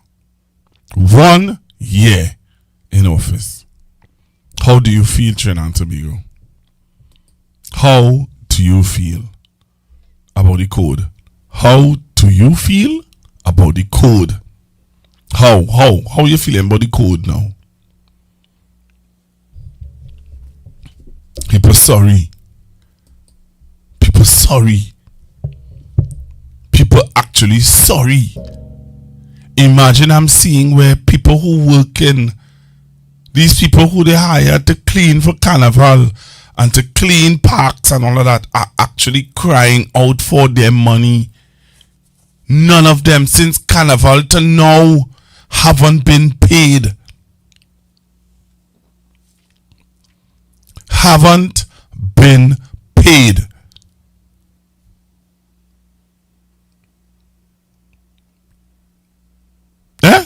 1 year in office. How do you feel, Trinidad and Tobago? How do you feel about the code? How do you feel about the code? How you feeling about the code now? People sorry. People actually sorry. Imagine I'm seeing where people who work in, these people who they hire to clean for carnival and to clean parks and all of that, are actually crying out for their money. None of them since Carnival to now haven't been paid. Haven't been paid. Eh?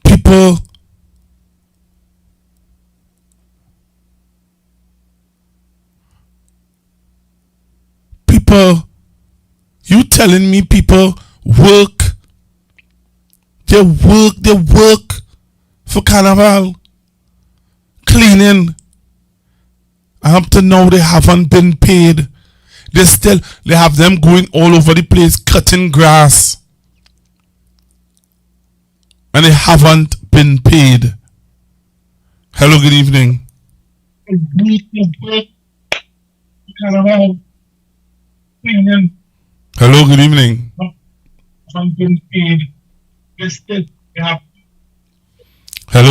People you telling me people work for Carnival, cleaning, and up to now they haven't been paid. They have them going all over the place cutting grass, and they haven't been paid. Hello, good evening. Hello, good evening. Hello,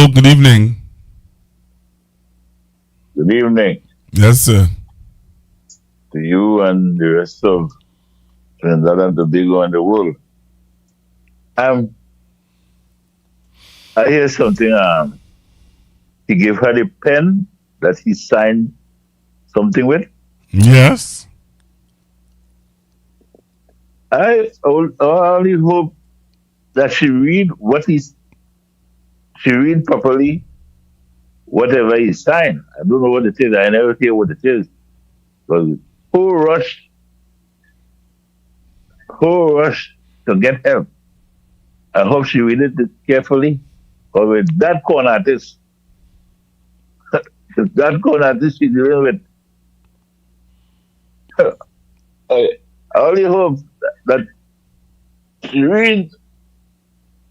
good evening. Good evening. Yes, sir. To you and the rest of Trinidad and Tobago and the world. I hear something. He gave her the pen that he signed something with. Yes. I only hope that she read properly whatever he signed. I don't know what it is. I never hear what it is. Because who rushed to get help? I hope she read it carefully. Or with that con artist, she's dealing with. I only hope that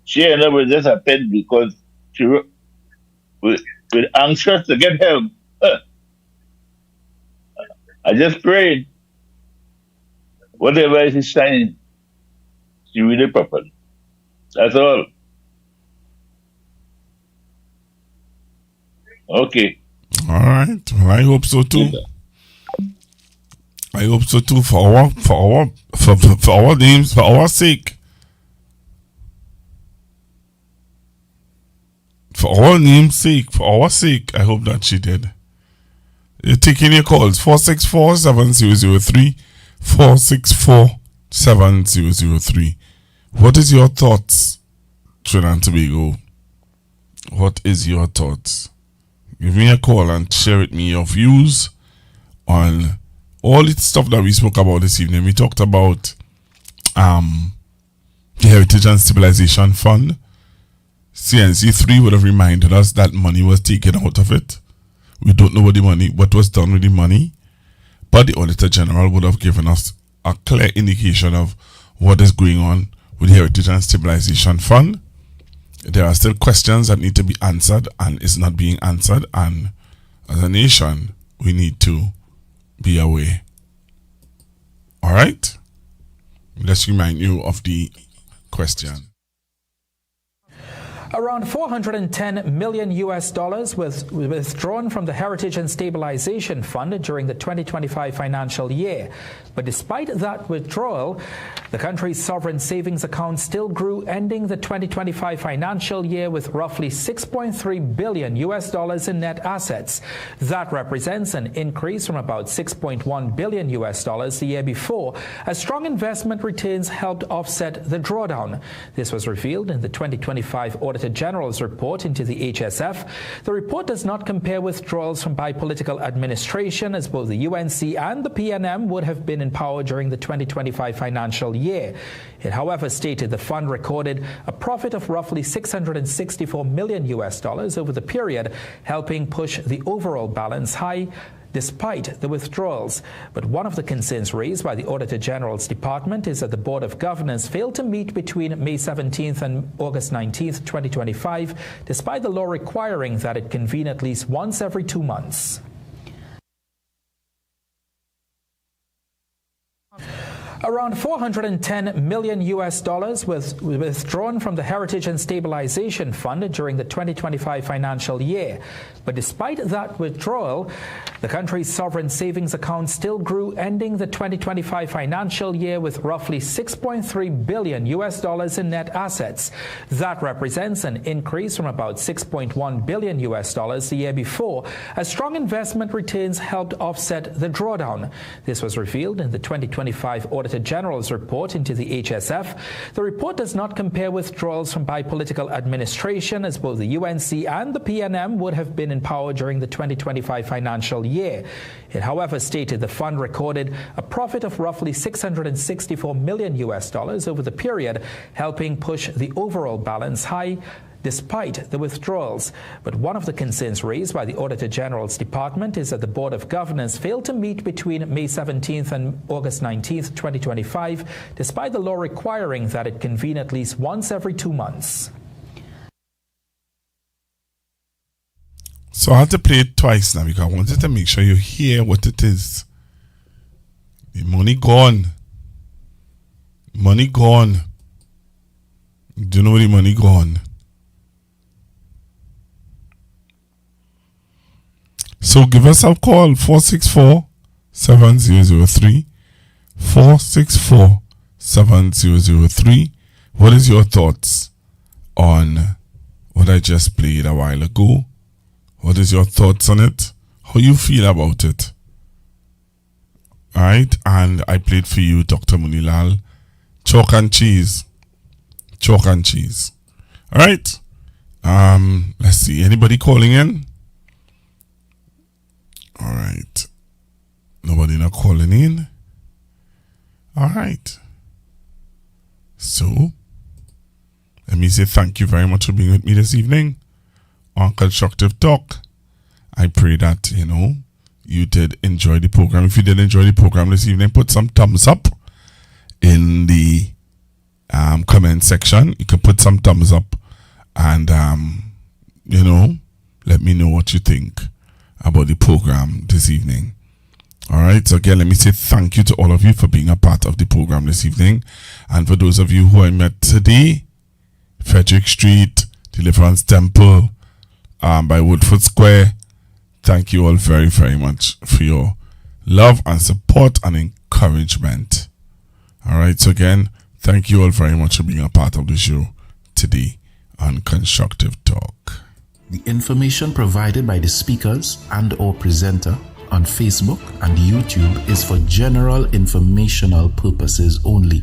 she ended up with just a pen because she was anxious to get help. I just prayed whatever she's signing, she read it properly. That's all. Okay. All right. Well, I hope so too. I hope so too for our names, for our sake. For our name's sake, for our sake, I hope that she did. You're taking your calls 464-7003, 464-7003. What is your thoughts, Trinidad and Tobago? What is your thoughts? Give me a call and share with me your views on all the stuff that we spoke about this evening. We talked about the Heritage and Stabilization Fund. CNC3 would have reminded us that money was taken out of it. We don't know what was done with the money, but the Auditor General would have given us a clear indication of what is going on with the Heritage and Stabilization Fund. There are still questions that need to be answered and is not being answered, and as a nation, we need to be aware. All right? Let's remind you of the question. Around $410 million was withdrawn from the Heritage and Stabilization Fund during the 2025 financial year. But despite that withdrawal, the country's sovereign savings account still grew, ending the 2025 financial year with roughly $6.3 billion in net assets. That represents an increase from about $6.1 billion the year before, as strong investment returns helped offset the drawdown. This was revealed in the 2025 Auditor General's report into the HSF. The report does not compare withdrawals from bipolitical administration, as both the UNC and the PNM would have been in power during the 2025 financial year. It, however, stated the fund recorded a profit of roughly $664 million over the period, helping push the overall balance high despite the withdrawals. But one of the concerns raised by the Auditor General's department is that the Board of Governors failed to meet between May 17th and August 19th, 2025, despite the law requiring that it convene at least once every 2 months. Around 410 million US dollars was withdrawn from the Heritage and Stabilization Fund during the 2025 financial year. But despite that withdrawal, the country's sovereign savings account still grew, ending the 2025 financial year with roughly 6.3 billion US dollars in net assets. That represents an increase from about 6.1 billion US dollars the year before, as strong investment returns helped offset the drawdown. This was revealed in the 2025 Auditor General's report into the HSF. The report does not compare withdrawals from bipolitical administration, as both the UNC and the PNM would have been in power during the 2025 financial year. It, however, stated the fund recorded a profit of roughly 664 million US dollars over the period, helping push the overall balance high despite the withdrawals. But one of the concerns raised by the Auditor General's department is that the Board of Governors failed to meet between May 17th and August 19th, 2025, despite the law requiring that it convene at least once every 2 months. So I had to play it twice now because I wanted to make sure you hear what it is. The money gone. Money gone. Do you know the money gone? So give us a call, 464-7003, 464-7003. What is your thoughts on what I just played a while ago? What is your thoughts on it? How you feel about it? Alright, and I played for you Dr. Munilal, chalk and cheese. Chalk and cheese. Alright. Let's see. Anybody calling in? Alright. Nobody not calling in. Alright. So, let me say thank you very much for being with me this evening on Constructive Talk. I pray that, you did enjoy the program. If you did enjoy the program this evening, put some thumbs up in the comment section. You can put some thumbs up and, let me know what you think about the program this evening. Alright, so again, let me say thank you to all of you for being a part of the program this evening. And for those of you who I met today, Frederick Street, Deliverance Temple, by Woodford Square, thank you all very, very much for your love and support and encouragement. Alright, so again, thank you all very much for being a part of the show today on Constructive Talk. The information provided by the speakers and or presenter on Facebook and YouTube is for general informational purposes only.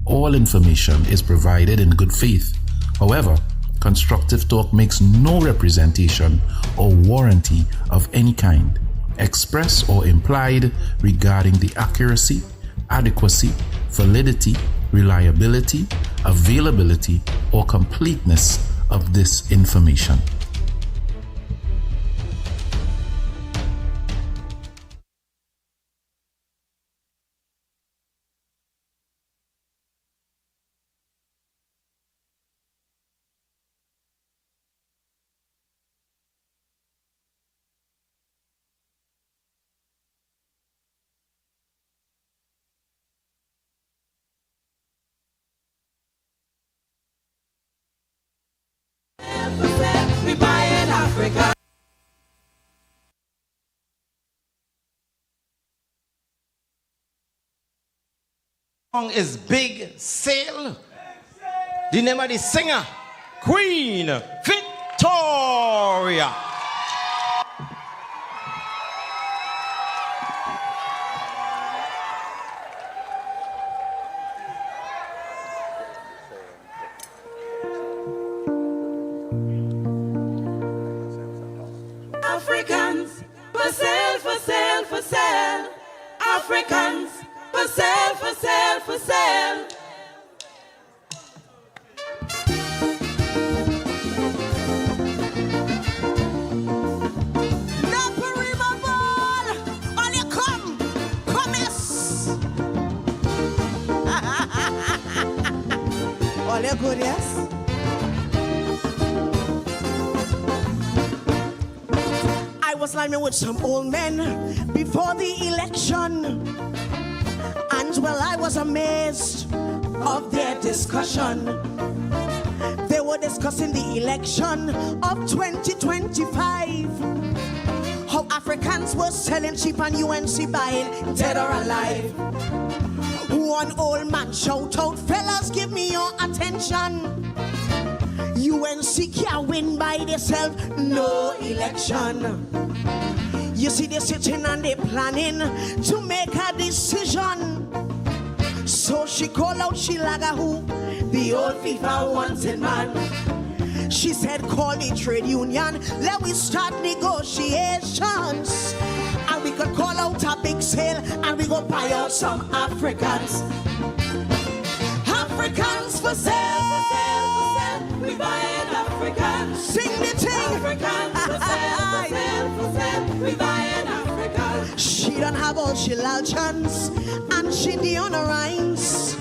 All information is provided in good faith. However, Constructive Talk makes no representation or warranty of any kind, express or implied, regarding the accuracy, adequacy, validity, reliability, availability, or completeness of this information. Song is Big Sail. The name of the singer, Queen Victoria. Africans, for sale, for sale, for sale. Africans, for sale, for sale, for sale. All your good, yes? I was lying with some old men before the election, and Africans, well, I was amazed of their discussion. They were discussing the election of 2025. How Africans were selling cheap and UNC buying dead or alive. One old man shout out, fellas, give me your attention. UNC can't win by themselves, no election. You see, they're sitting and they're planning to make a decision. So she called out Shilaga, who the old FIFA wanted man. She said, call the trade union, let we start negotiations. And we could call out a big sale and we go buy out some Africans. Africans for sale, for sale, for sale. We buying Africans. Sing the thing. Africans for sale, for sale, for sale. We buying Africans. She don't have all she chance and she the honor rhymes.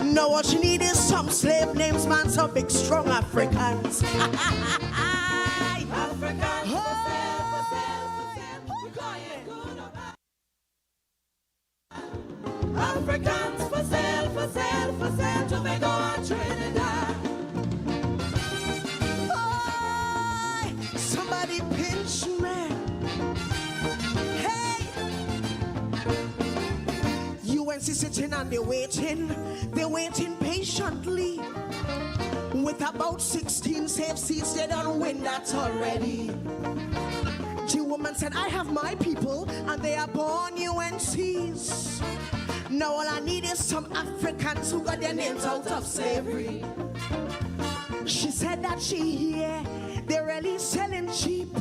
No, what she need is some slave names, man, some big strong Africans. Africans for sale, for sale, for sale. We buying good or bad. Africans for sale, for sale, for sale. Tobago and Trinidad. Oh, somebody pinch me. Hey, UNC sitting and they're waiting patiently. With about 16 safe seats, they don't win that already. The woman said, I have my people and they are born UNCs. Now all I need is some Africans who got their names out of slavery. She said that she hear they're really selling cheap